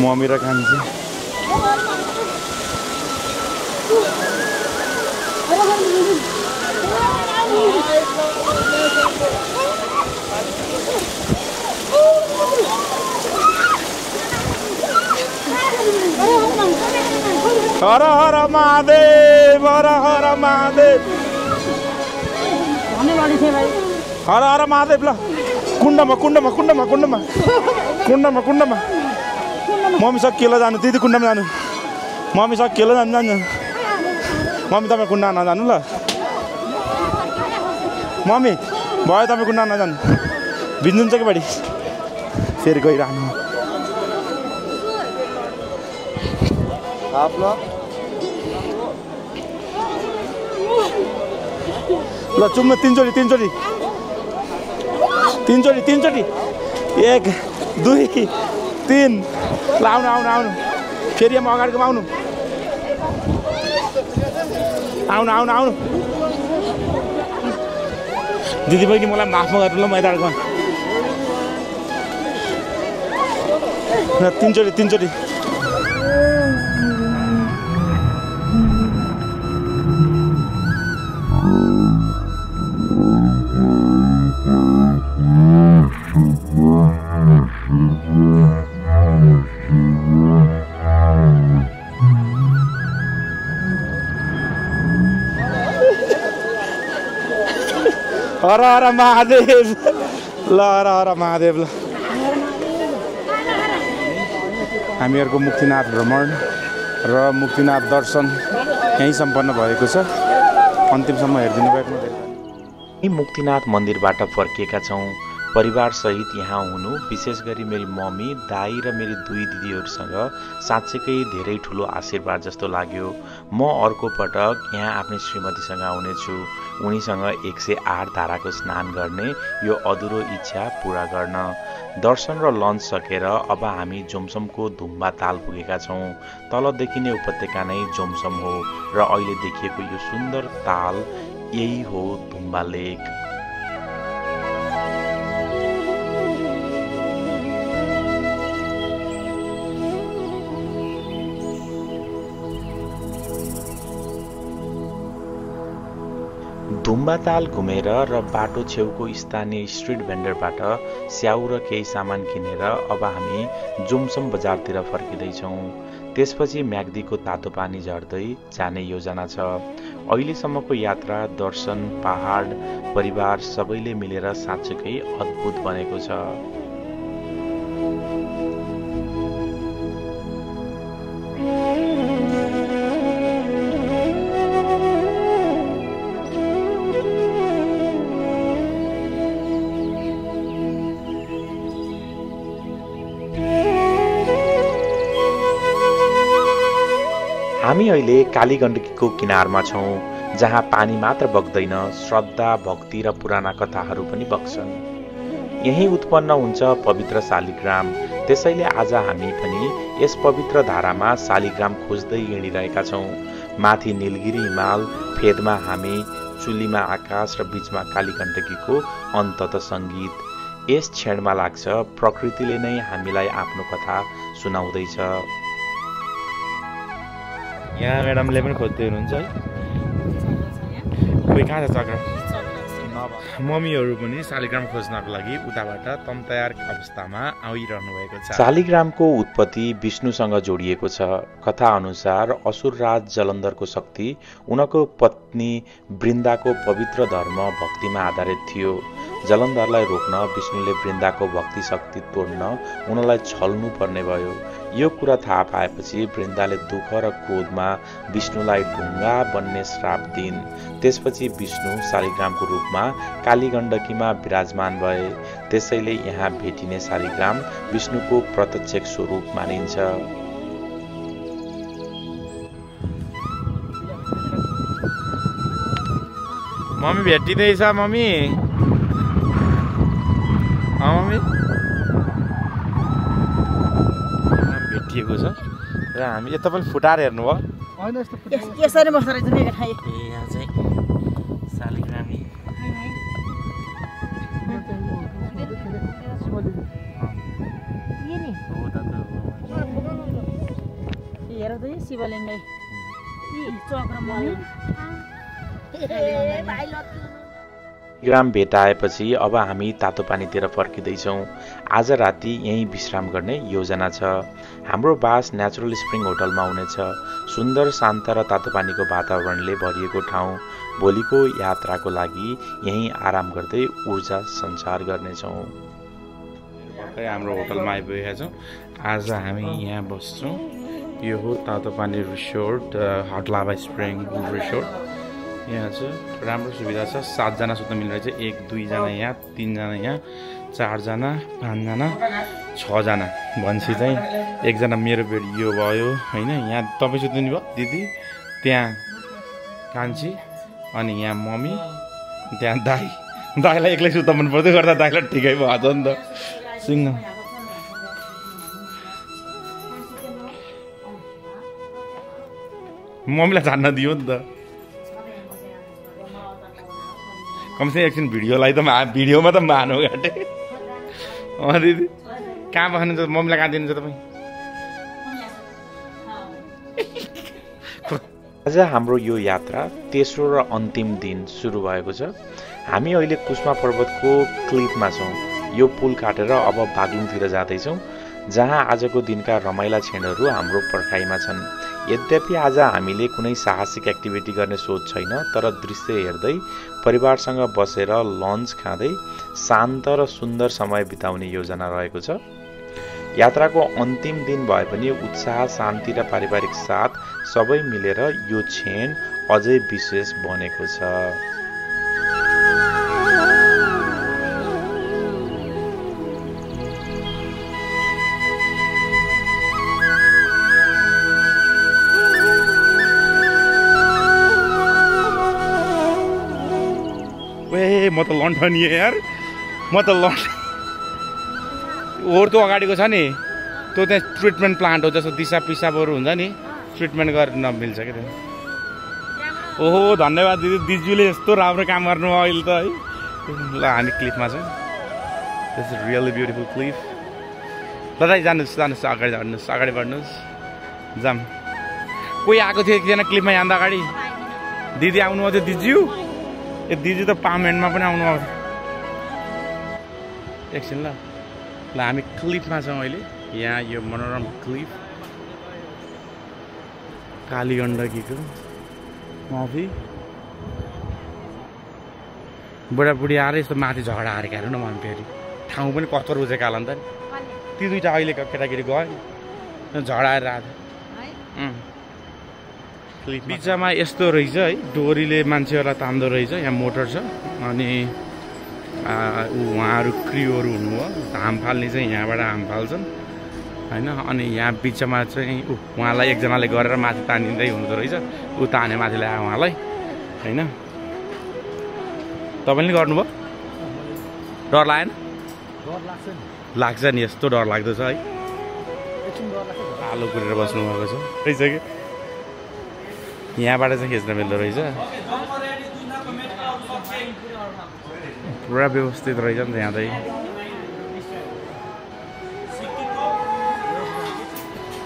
मम्मी र कान्छी हर हर महादेव हर हर महादेव ल कुण्डमा मम्मी सकिएला जानु दिदी कुण्डमा जानु मम्मी सकिएला जानु मम्मी तपाईँ कुण्डमा नजानु ल मम्मी भयो तपाईँ कुण्डमा नजानु भिज्नुहुन्छ कि बढी फेरि गइरहनु ल चुम्नु तीनचोटि 1 2 3 ल आउनु फेरि म अगाडिको आउनु दिदी बहिनी मलाई माफ गर्नु ल म यताको तीनचोटि हर हर महादेव ल हर महादेव ल हामीहरूको मुक्तिनाथ भ्रमण र मुक्तिनाथ दर्शन यहीँ सम्पन्न भएको छ अन्तिमसम्म हेरिदिनु भएको यी मुक्तिनाथ मन्दिरबाट फर्किएका छौँ परिवारसहित यहाँ हुनु विशेष गरी मेरी मम्मी दाई र मेरी 2 दिदीहरूसँग साँच्चैकै धेरै ठुलो आशीर्वाद जस्तो लाग्यो म अर्को पटक यहाँ आफ्नै श्रीमतीसँग आउनेछु उनीसँग 108 धाराको स्नान गर्ने यो अधुरो इच्छा पूरा गर्न दर्शन र लन्च सकेर अब हामी जोमसमको धुम्बा ताल पुगेका छौँ तल देखिने उपत्यका नै जोमसम हो र अहिले देखिएको यो सुन्दर ताल यही हो धुम्बा लेक धुम्बा ताल घुमेर र बाटो छेउको स्थानीय स्ट्रिट भेन्डरबाट स्याउ र केही सामान किनेर अब हामी जोमसम बजारतिर फर्किँदैछौँ त्यसपछि म्याग्दीको तातो पानी झर्दै जाने योजना छ अहिलेसम्मको यात्रा दर्शन पहाड परिवार सबैले मिलेर साँच्चै अद्भुत बनेको छ हामी अहिले कालीगण्डकीको किनारमा छौँ जहाँ पानी मात्र बग्दैन श्रद्धा भक्ति र पुराना कथाहरू पनि बग्छन् यही उत्पन्न हुन्छ पवित्र शालिग्राम त्यसैले आज हामी पनि यस पवित्र धारामा शालिग्राम खोज्दै हिँडिरहेका छौँ माथि नीलगिरी हिमाल फेदमा हामी चुलीमा आकाश र बीचमा कालीगण्डकीको अन्तत सङ्गीत यस क्षणमा लाग्छ प्रकृतिले नै हामीलाई आफ्नो कथा सुनाउँदैछ यहाँ म्याडमले पनि खोज्दै हुनुहुन्छ है कोही कहाँ छ चक्र मम्मीहरू पनि शालिग्राम खोज्नको लागि उताबाट तम्तयार अवस्थामा आइरहनु भएको छ। शालिग्रामको उत्पत्ति विष्णुसँग जोडिएको छ। कथा अनुसार असुरराज जलन्धरको शक्ति उनको पत्नी वृन्दाको पवित्र धर्म भक्तिमा आधारित थियो। जलन्धरलाई रोक्न विष्णुले वृन्दाको भक्ति शक्ति तोड्न उनलाई छल्नु पर्ने भयो। यो कुरा थाहा पाएपछि वृन्दाले दुःख र क्रोधमा विष्णुलाई ढुङ्गा बन्ने श्राप दिइन्। त्यसपछि विष्णु शालिग्रामको रूपमा कालीगण्डकीमा विराजमान भए। त्यसैले यहाँ भेटिने शालिग्राम विष्णुको प्रत्यक्ष स्वरूप मानिन्छ। मम्मी भेटिँदैछ मम्मी मम्मी भेटिएको छ र हामी यता पनि फुटाएर हेर्नु भयो यसरी बस्दो रहेछ नि यहाँ चाहिँ शालिग्राम हेर त शिवलिङ्ग ग्राम भेटाएपछि अब हामी तातो पानीतिर फर्किँदैछौँ। आज राति यहीँ विश्राम गर्ने योजना छ। हाम्रो बास नेचुरल स्प्रिङ होटलमा हुनेछ। सुन्दर शान्त र तातो पानीको वातावरणले भरिएको ठाउँ। भोलिको यात्राको लागि यहीँ आराम गर्दै ऊर्जा सञ्चार गर्नेछौँ। हाम्रो होटलमा आइपुगेका छौँ। आज हामी यहाँ बस्छौँ। यो हो तातो पानी रिसोर्ट हट लाभा स्प्रिङ रिसोर्ट। यहाँ चाहिँ राम्रो सुविधा छ। 7 जना सुत्न मिल्ने रहेछ। 1 2 जना यहाँ, 3 जना यहाँ, 4 जना, 5 जना, 6 जना भनेपछि चाहिँ एकजना मेरो बेड यो भयो होइन। यहाँ तपाईँ सुत्नु भयो दिदी, त्यहाँ कान्छी, अनि यहाँ मम्मी, त्यहाँ दाईलाई एक्लै सुत्न मन पर्दै गर्दा दाईलाई ठिकै भयो नि त सिङ्गल। मम्मीलाई जान्न दियो नि त। कमसे एकछिन भिडियोलाई त भिडियोमा त मानो घाटे। दिदी कहाँ बस्नुहुन्छ? मम्मीलाई कहाँ दिनुहुन्छ तपाईँ? आज हाम्रो यो यात्रा तेस्रो र अन्तिम दिन सुरु भएको छ। हामी अहिले कुस्मा पर्वतको क्लिफमा छौँ। यो पुल काटेर अब बागलुङतिर जाँदैछौँ, जहाँ आजको दिनका रमाइला क्षणहरू हाम्रो पर्खाइमा छन्। यद्यपि आज हामीले कुनै साहसिक एक्टिभिटी गर्ने सोच छैन, तर दृश्य हेर्दै परिवारसँग बसेर लन्च खाँदै शान्त र सुन्दर समय बिताउने योजना रहेको छ। यात्राको अन्तिम दिन भए पनि उत्साह, शान्ति र पारिवारिक साथ सबै मिलेर यो क्षण अझै विशेष बनेको छ। म त लन्ठन यार, म त ओर्तो अगाडिको छ नि त्यो त्यहाँ ट्रिटमेन्ट प्लान्ट हो। जस्तो दिसा पिसाबहरू हुन्छ नि, ट्रिटमेन्ट गर्न मिल्छ क्या त्यो। ओहो धन्यवाद दिदी, दिजुले यस्तो राम्रो काम गर्नुभयो अहिले त है। ल हामी क्लिफमा छौँ। This is really beautiful Cliff. ल दाइ जानुहोस् जानुहोस्, अगाडि बढ्नुहोस्, अगाडि बढ्नुहोस्, जाम। कोही आएको थियो एकजना क्लिफमा जाँदा अगाडि, दिदी आउनुभयो थियो। दिजु ए दिदी त पामेन्टमा पनि आउनु आउँछ एकछिन। ल ल हामी क्लिफमा छौँ अहिले। यहाँ यो मनोरम क्लिफ कालीगण्डकीको माथि बुढाबुढी आएर यस्तो माथि झगडा हारेको हेर्नु न। मन फेरि ठाउँ पनि कस्तो रोजेको होला नि त। ती दुइटा अहिलेको केटाकेटी गयो झगडा आएर आएको। बिचमा यस्तो रहेछ है, डोरीले मान्छेहरूलाई तान्दो रहेछ। यहाँ मोटर छ अनि उहाँहरू क्रिउहरू हुनुभयो। हाम फाल्ने चाहिँ यहाँबाट हाम फाल्छन् होइन। अनि यहाँ बिचमा चाहिँ उहाँलाई एकजनाले गरेर माथि तानिँदै हुँदो रहेछ। ऊ ताने माथि ल्यायो उहाँलाई होइन। तपाईँले गर्नुभयो? डर लागेन? लाग्छ नि, यस्तो डर लाग्दो छ है। आलो कुरेर बस्नुभएको छ रहेछ कि यहाँबाट चाहिँ खिच्न मिल्दो रहेछ। पुरा व्यवस्थित रहेछ नि त यहाँ चाहिँ।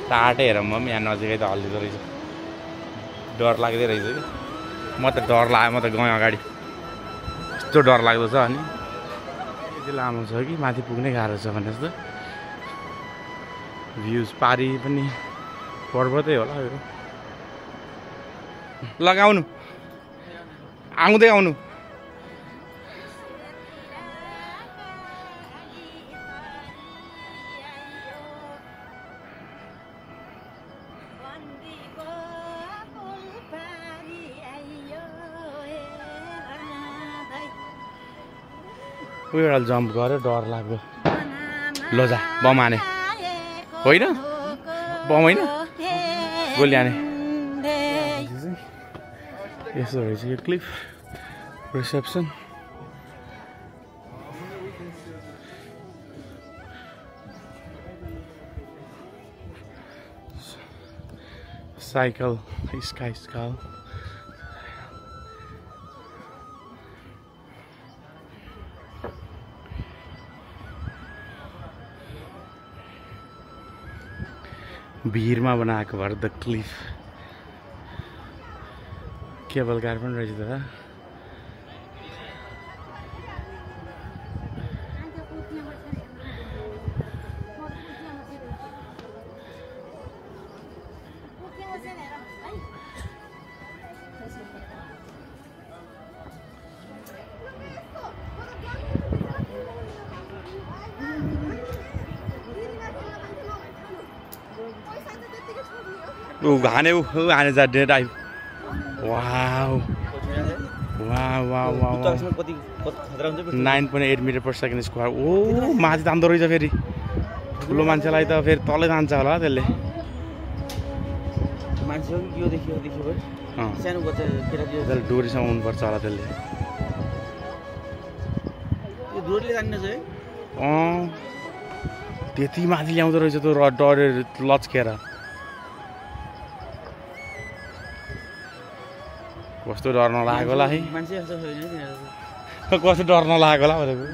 टाटे हेरौँ म पनि यहाँ नजिकै त हल्लिँदो रहेछ। डर लाग्दै रहेछ कि म त डर लाग्यो म त गएँ अगाडि यस्तो डर लाग्दो छ अनि यति लामो छ कि माथि पुग्नै गाह्रो छ भने जस्तो भ्युज पारी पनि पर्वतै होला यो लगाउनु आउँदै आउनु उयो एउटा जम्प गर्यो डर लाग्यो लोजा बम हाने होइन बम होइन गोली हाने यस्तो रहेछ यो क्लिफ रिसेप्सन साइकल स्काई स्काल भिरमा बनाएको भएर द क्लिफ केबल कार पनि रहेछ दादा हाने हाने जा drive wow wow wow wow 9.8 metre per second square ओ माथि तान्दो रहेछ फेरि ठुलो मान्छेलाई त फेरि तलै जान्छ होला त्यसले डोरीसँग हुनुपर्छ होला त्यसले त्यति माथि ल्याउँदो रहेछ त्यो डरेर लच्केर कस्तो डर नलागेको होला है कस्तो डर नलागेको होला भनेको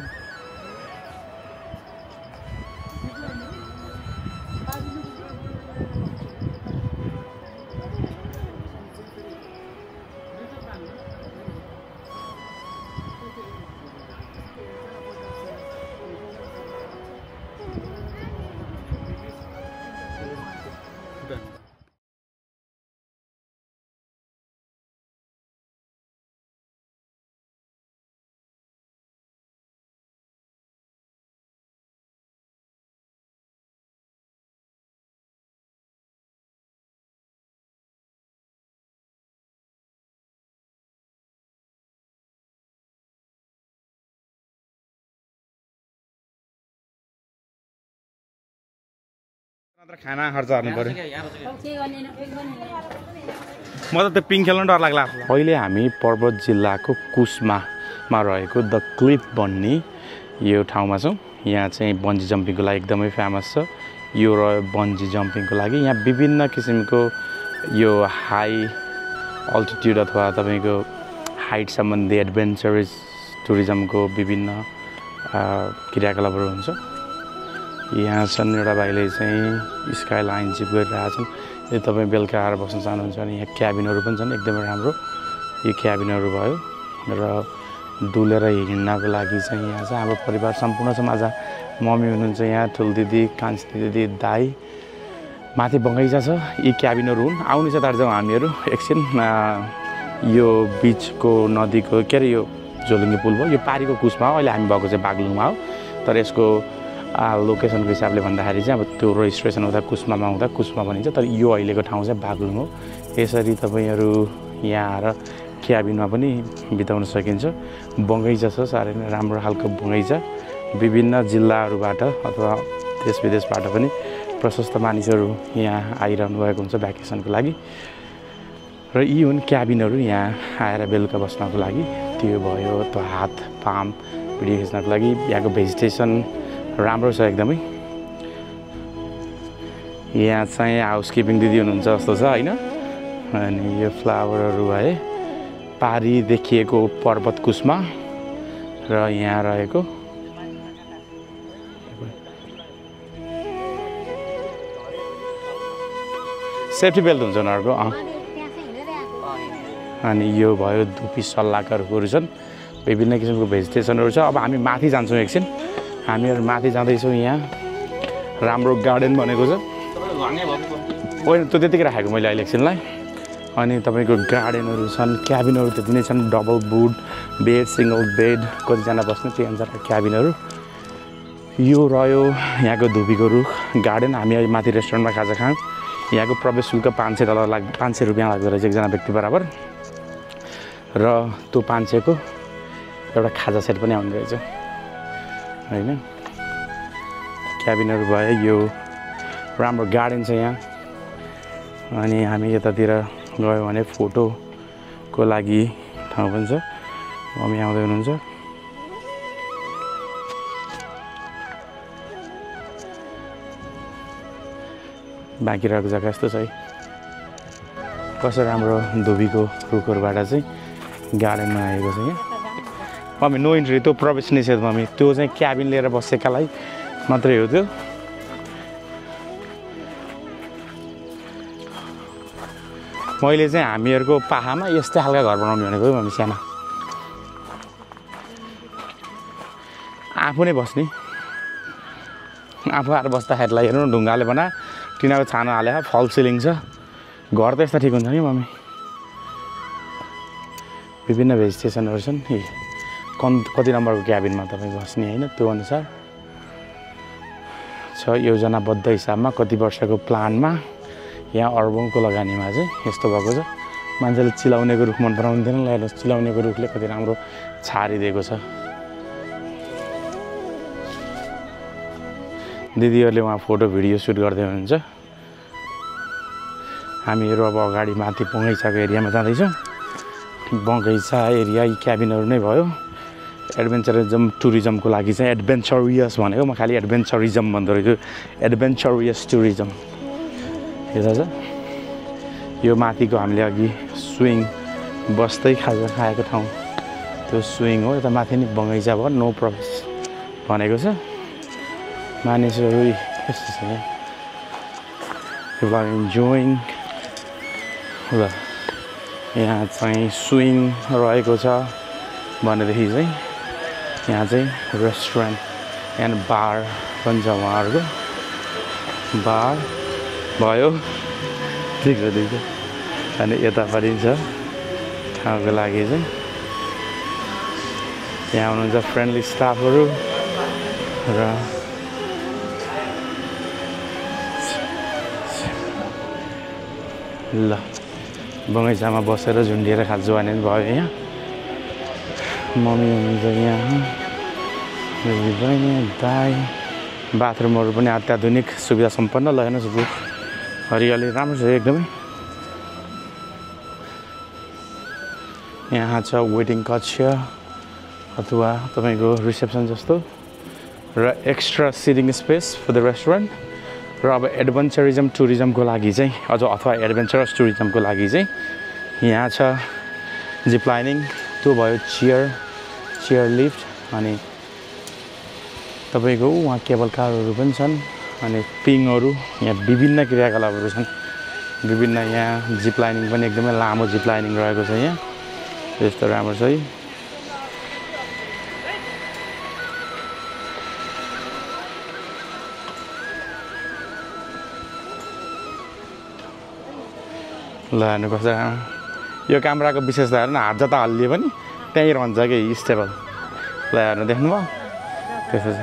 खाना खर्च गर्नु पर्यो म त त्यो पिङ खेल्न डर लाग्ला अहिले हामी पर्वत जिल्लाको कुस्मामा रहेको द क्लिफ भन्ने यो ठाउँमा छौँ यहाँ चाहिँ बन्जी जम्पिङको लागि एकदमै फेमस छ यो रह्यो बन्जी जम्पिङको लागि यहाँ विभिन्न किसिमको यो हाई अल्टिट्युड अथवा तपाईँको हाइट सम्बन्धी एडभेन्चरस टुरिज्मको विभिन्न क्रियाकलापहरू हुन्छ यहाँ छन् एउटा भाइले चाहिँ स्काई लाइन जिप गरिरहेछन् यदि तपाईँ बेलुका आएर बस्न चाहनुहुन्छ भने यहाँ क्याबिनहरू पनि छन् एकदमै राम्रो यो क्याबिनहरू भयो र डुलेर हिँड्नको लागि चाहिँ यहाँ चाहिँ हाम्रो परिवार सम्पूर्ण छ माझा मम्मी हुनुहुन्छ यहाँ ठुल दिदी कान्छी दिदी दाई माथि बगैँचा छ यी क्याबिनहरू हुन् आउनु छ तार जाउँ हामीहरू एकछिन यो बिचको नदीको के अरे यो झोलुङ्गे पुल भयो यो पारीको कुसमा हो अहिले हामी भएको चाहिँ बागलुङमा हो तर यसको लोकेसनको हिसाबले भन्दाखेरि चाहिँ अब त्यो रेजिस्ट्रेसन हुँदा कुस्मामा हुँदा कुस्मा भनिन्छ तर यो अहिलेको ठाउँ चाहिँ बागलुङ हो यसरी तपाईँहरू यहाँ आएर क्याबिनमा पनि बिताउन सकिन्छ बगैँचा छ साह्रै नै राम्रो खालको बगैँचा विभिन्न जिल्लाहरूबाट अथवा देश विदेशबाट पनि प्रशस्त मानिसहरू यहाँ आइरहनु भएको हुन्छ भ्याकेसनको लागि र यी हुन् क्याबिनहरू यहाँ आएर बेलुका बस्नको लागि त्यो भयो त्यो हात पाम भिडियो खिच्नको लागि यहाँको भेजिटेसन राम्रो छ एकदमै यहाँ चाहिँ हाउसकिपिङ दिदी हुनुहुन्छ जस्तो छ होइन अनि यो फ्लावरहरू भए पारी देखिएको पर्वत कुस्मा र यहाँ रहेको सेफ्टी बेल्ट हुन्छ उनीहरूको अनि यो भयो धुपी सल्लाहकारहरू छन्, विभिन्न किसिमको भेजिटेसनहरू छ। अब हामी माथि जान्छौँ एकछिन, हामीहरू माथि जाँदैछौँ। यहाँ राम्रो गार्डन बनेको छ, होइन त्यो त्यतिकै राखेको मैले अहिले एकछिनलाई। अनि तपाईँको गार्डनहरू छन्, क्याबिनहरू त्यति नै छन्, double would bed, single bed, कतिजना बस्ने त्यही अनुसारको क्याबिनहरू। यो रह्यो यहाँको धुपीको रुख गार्डन। हामी अहिले माथि रेस्टुरेन्टमा खाजा खायौँ। यहाँको प्रवेश शुल्क $500 500 रुपियाँ लाग्दो रहेछ एकजना व्यक्ति बराबर, र त्यो 500 को एउटा खाजा सेट पनि आउने रहेछ होइन। क्याबिनहरू भयो, यो राम्रो गार्डन छ यहाँ। अनि हामी यतातिर गयो भने फोटोको लागि ठाउँ पनि छ। मम्मी आउँदै हुनुहुन्छ। बाँकी रहेको जग्गा यस्तो छ है, कस्तो राम्रो धुपीको रुखहरूबाट चाहिँ गार्डन बनाएको छ यहाँ। मम्मी नो इन्ट्री, त्यो प्रवेश निषेध मम्मी, त्यो चाहिँ क्याबिन लिएर बसेकालाई मात्रै हो त्यो। मैले चाहिँ हामीहरूको पाहामा यस्तै खालका घर बनाउने भनेको मम्मी, सानो आफू नै बस्ने, आफू आएर बस्दाखेरिलाई हेर्नु ढुङ्गाले बना, टिनाको छानो हाले, फल सिलिङ छ, घर त यस्तो ठिक हुन्छ नि मम्मी। विभिन्न भेजिटेसनहरू छन्। कति नम्बरको क्याबिनमा तपाईँ बस्ने होइन त्यो अनुसार छ, योजनाबद्ध हिसाबमा कति वर्षको प्लानमा। यहाँ अर्बनको लगानीमा चाहिँ यस्तो भएको छ। मान्छेले चिलाउनेको रुख मन पराउँदैन, हेर्नुहोस् चिलाउनेको रुखले कति राम्रो छारिदिएको छ। दिदीहरूले उहाँ फोटो भिडियो सुट गर्दै हुनुहुन्छ। हामीहरू अब अगाडि माथि बगैँचाको एरियामा जाँदैछौँ। बगैँचा एरिया यी क्याबिनहरू नै भयो। एडभेन्चरिजम टुरिज्मको लागि चाहिँ एडभेन्चरियस भनेको, म खालि एडभेन्चरिजम भन्दो रहेछु, एडभेन्चरियस टुरिज्म। हेर्दा छ यो माथिको हामीले अघि स्विङ बस्दै खाजा खाएको ठाउँ, त्यो स्विङ हो। यता माथि नै बगैँचा भयो, नो प्रवेश भनेको छ। मानिसहरू यस्तो छ यहाँ इन्जोइङ। ल यहाँ चाहिँ स्विङ रहेको छ भनेदेखि चाहिँ यहाँ चाहिँ रेस्टुरेन्ट एन्ड बार पनि छ। उहाँहरूको बार भयो, ठिक हो ठिक हो। अनि यतापट्टि छ ठाउँको लागि चाहिँ यहाँ हुनुहुन्छ फ्रेन्डली स्टाफहरू। र ल बगैँचामा बसेर झुन्डिएर खाजा भने पनि भयो। यहाँ मम्मी हुनुहुन्छ, यहाँ बहिनी, दाई, बाथरुमहरू पनि अत्याधुनिक सुविधा सम्पन्न। ल हेर्नुहोस् रुख हरियाली राम्रो छ एकदमै। यहाँ छ वेटिङ कक्ष अथवा तपाईँको रिसेप्सन जस्तो, र extra sitting space for the restaurant. र अब एडभेन्चरिजम टुरिज्मको लागि चाहिँ अथवा एडभेन्चरस टुरिज्मको लागि चाहिँ यहाँ छ जिप लाइनिङ, त्यो भयो चेयर लिफ्ट। अनि तपाईँको उहाँ केबल कारहरू पनि छन्। अनि पिङहरू, यहाँ विभिन्न क्रियाकलापहरू छन्, विभिन्न। यहाँ जिप लाइनिङ पनि एकदमै लामो जिप लाइनिङ रहेको छ यहाँ, यस्तो राम्रो छ है। ल हेर्नु कस्तो यो क्यामेराको विशेषता हेर्नु, हात जता हल्लिए पनि त्यहीँ रहन्छ कि स्टेबल। ल हेर्नु देख्नुभयो त्यसो छ।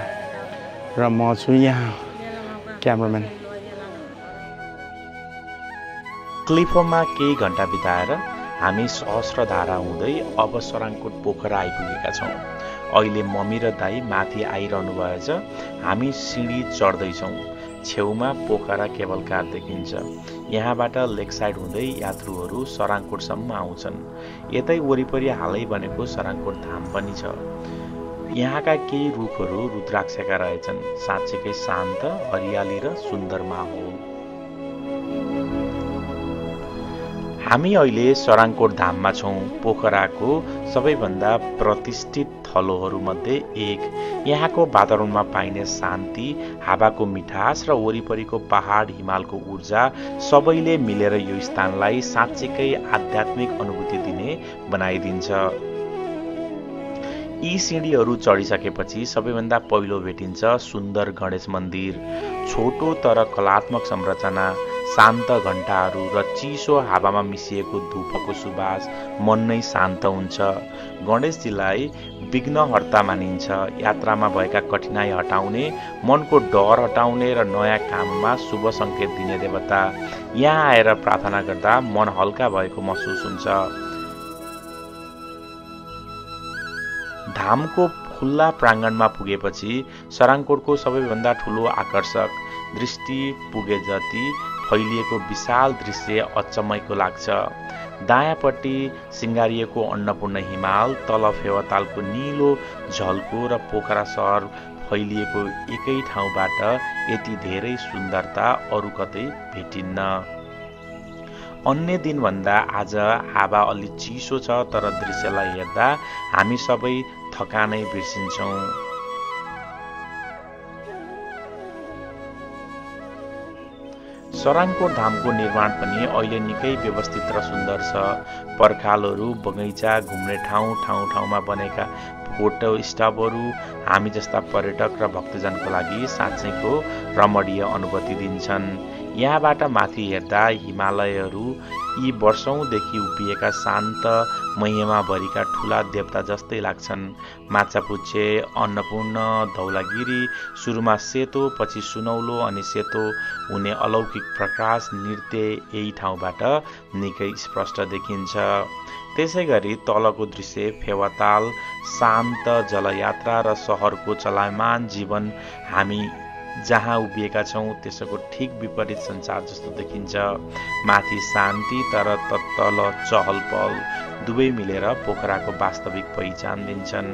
र म छु यहाँ क्यामराम्यान। क्लिफोमा केही घन्टा बिताएर हामी सहस्रधारा हुँदै अब सराङकोट पोखरा आइपुगेका छौँ। अहिले मम्मी र दाई माथि आइरहनु भएछ, हामी सिँढी चढ्दैछौँ। छेउमा पोखरा केबल कार देखिन्छ। यहाँबाट लेक साइड हुँदै यात्रुहरू सराङकोटसम्म आउँछन्। यतै वरिपरि हालै बनेको सराङकोट धाम पनि छ। यहाँका केही रुखहरू रुद्राक्षका रहेछन्। साँच्चैकै शान्त, हरियाली र सुन्दर माहौल। हामी अहिले सराङकोट धाममा छौँ। पोखराको सबैभन्दा प्रतिष्ठित थलोहरूमध्ये एक। यहाँको वातावरणमा पाइने शान्ति, हावाको मिठास र वरिपरिको पहाड हिमालको ऊर्जा सबैले मिलेर यो स्थानलाई साँच्चैकै आध्यात्मिक अनुभूति दिने बनाइदिन्छ। यी सिँढीहरू चढिसकेपछि सबैभन्दा पहिलो भेटिन्छ सुन्दर गणेश मन्दिर। छोटो तर कलात्मक संरचना, शान्त घण्टाहरू र चिसो हावामा मिसिएको धुपको सुवास मन नै शान्त हुन्छ। गणेशजीलाई विघ्नहर्ता मानिन्छ। यात्रामा भएका कठिनाई हटाउने, मनको डर हटाउने र नयाँ काममा शुभ सङ्केत दिने देवता। यहाँ आएर प्रार्थना गर्दा मन हल्का भएको महसुस हुन्छ। धामको खुल्ला प्राङ्गणमा पुगेपछि सराङकोटको सबैभन्दा ठुलो आकर्षक दृष्टि पुगे जति फैलिएको विशाल दृश्य अचम्मैको लाग्छ। दायाँपट्टि सिँगारिएको अन्नपूर्ण हिमाल, तल फेवातालको निलो झल्को र पोखरा सहर फैलिएको एकै ठाउँबाट यति धेरै सुन्दरता अरू कतै भेटिन्न। अन्य दिनभन्दा आज हावा अलि चिसो छ, तर दृश्यलाई हेर्दा हामी सबै थकानै बिर्सिन्छौँ। सराङकोट धामको निर्माण पनि अहिले निकै व्यवस्थित र सुन्दर छ। पर्खालहरू, बगैँचा, घुम्ने ठाउँमा बनेका फोटो स्टपहरू हामी जस्ता पर्यटक र भक्तजनको लागि साँच्चैको रमणीय अनुभूति दिन्छन्। यहाँबाट माथि हेर्दा हिमालयहरू यी वर्षौंदेखि उभिएका शान्त महिमाभरिका ठूला देवता जस्तै लाग्छन्। माछापुच्छ्रे, अन्नपूर्ण, धौलागिरी, सुरुमा सेतो पछि सुनौलो अनि सेतो हुने अलौकिक प्रकाश नृत्य यही ठाउँबाट निकै स्पष्ट देखिन्छ। त्यसैगरी तलको दृश्य फेवाताल, शान्त जलयात्रा र सहरको चलायमान जीवन हामी जहाँ उभिएका छौँ त्यसको ठिक विपरीत संसार जस्तो देखिन्छ। माथि शान्ति तर तल चहल पहल दुवै मिलेर पोखराको वास्तविक पहिचान दिन्छन्।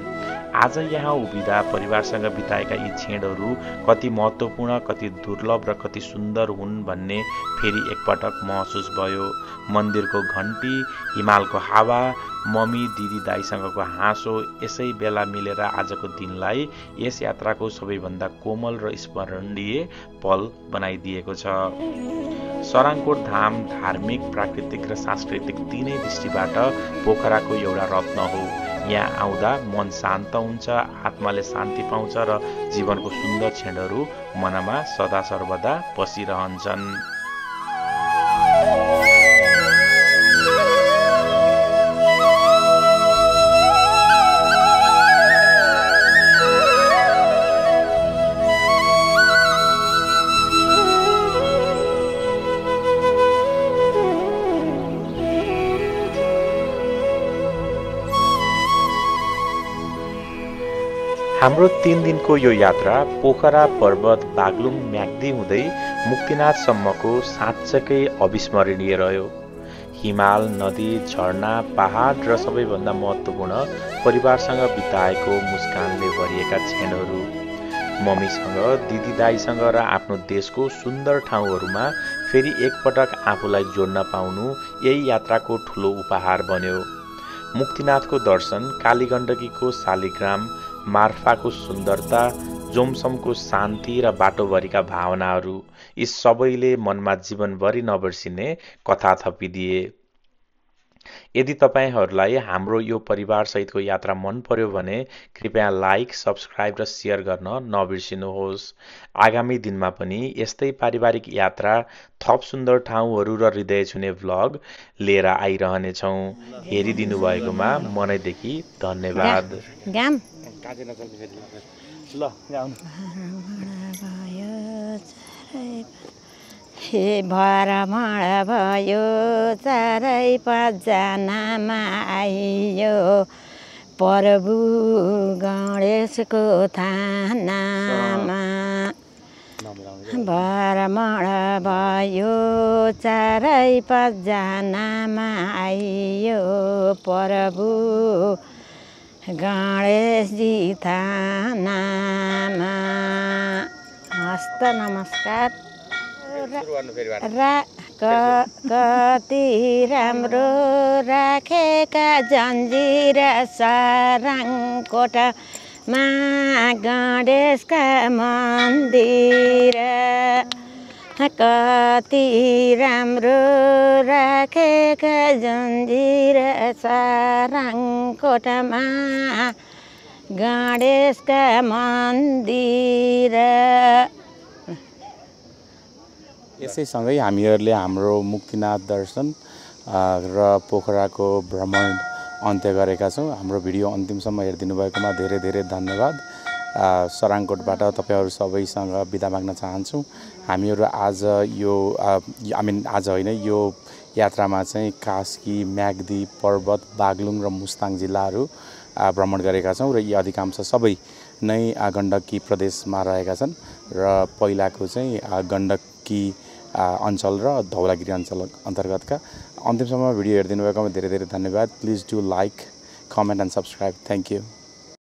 आज यहाँ उभिँदा परिवारसँग बिताएका यी क्षणहरू कति महत्त्वपूर्ण, कति दुर्लभ र कति सुन्दर हुन् भन्ने फेरि एकपटक महसुस भयो। मन्दिरको घन्टी, हिमालको हावा, मम्मी दिदी दाईसँगको हाँसो यसै बेला मिलेर आजको दिनलाई यस यात्राको सबैभन्दा कोमल र स्मरणीय पल बनाइदिएको छ। सराङकोट धाम धार्मिक, प्राकृतिक र सांस्कृतिक तीनै दृष्टिबाट पोखराको एउटा रत्न हो। यहाँ आउँदा मन शान्त हुन्छ, आत्माले शान्ति पाउँछ र जीवनको सुन्दर क्षणहरू मनमा सदा सर्वदा बसिरहन्छन्। हाम्रो 3 दिनको यो यात्रा पोखरा पर्वत, बागलुङ, म्याग्दी हुँदै मुक्तिनाथसम्मको साँच्चैकै अविस्मरणीय रह्यो। हिमाल, नदी, झरना, पहाड र सबैभन्दा महत्त्वपूर्ण परिवारसँग बिताएको मुस्कानले भरिएका क्षणहरू, मम्मीसँग, दिदी दाईसँग र आफ्नो देशको सुन्दर ठाउँहरूमा फेरि एकपटक आफूलाई जोड्न पाउनु यही यात्राको ठुलो उपहार बन्यो। मुक्तिनाथको दर्शन, कालीगण्डकीको शालिग्राम, मार्फाको सुन्दरता, जोमसमको शान्ति र बाटोभरिका भावनाहरू यी सबैले मनमा जीवनभरि नबिर्सिने कथा थपिदिए। यदि तपाईहरूलाई हाम्रो यो परिवारसहितको यात्रा मन पर्यो भने कृपया लाइक, सब्स्क्राइब र शेयर गर्न नबिर्सिनुहोस्। आगामी दिनमा पनि यस्तै पारिवारिक यात्रा, थप सुन्दर ठाउँहरू र हृदय छुने भ्लग लिएर आइरहनेछौँ। हेरिदिनु भएकोमा मनैदेखि धन्यवाद। हे भरमण भयो चारै पाँचजनामा आइयो प्रभु गणेशको थानामा। भरमण भयो चारै पाँचजनामा आइयो प्रभु गणेशजी थानामा। हस्त नमस्कार। कति राम्रो राखेका जन्जिर सारङकोटामा गणेशका मन्दिर कति राम्रो राखेका जन्जिर सारङकोटामा गणेशका मन्दिर। यसैसँगै हामीहरूले हाम्रो मुक्तिनाथ दर्शन र पोखराको भ्रमण अन्त्य गरेका छौँ। हाम्रो भिडियो अन्तिमसम्म हेरिदिनु भएकोमा धेरै धेरै धन्यवाद। सराङकोटबाट तपाईँहरू सबैसँग बिदा माग्न चाहन्छु। हामीहरू आज आज होइन, यो यात्रामा चाहिँ कास्की, म्याग्दी, पर्वत, बागलुङ र मुस्ताङ जिल्लाहरू भ्रमण गरेका छौँ र यी अधिकांश सबै नै गण्डकी प्रदेशमा रहेका छन् र पहिलाको चाहिँ गण्डकी अञ्चल र धौलागिरी अञ्चल अन्तर्गतका। अन्तिमसम्म भिडियो हेरिदिनु भएकोमा धेरै धेरै धन्यवाद। Please do like, comment and subscribe. Thank you.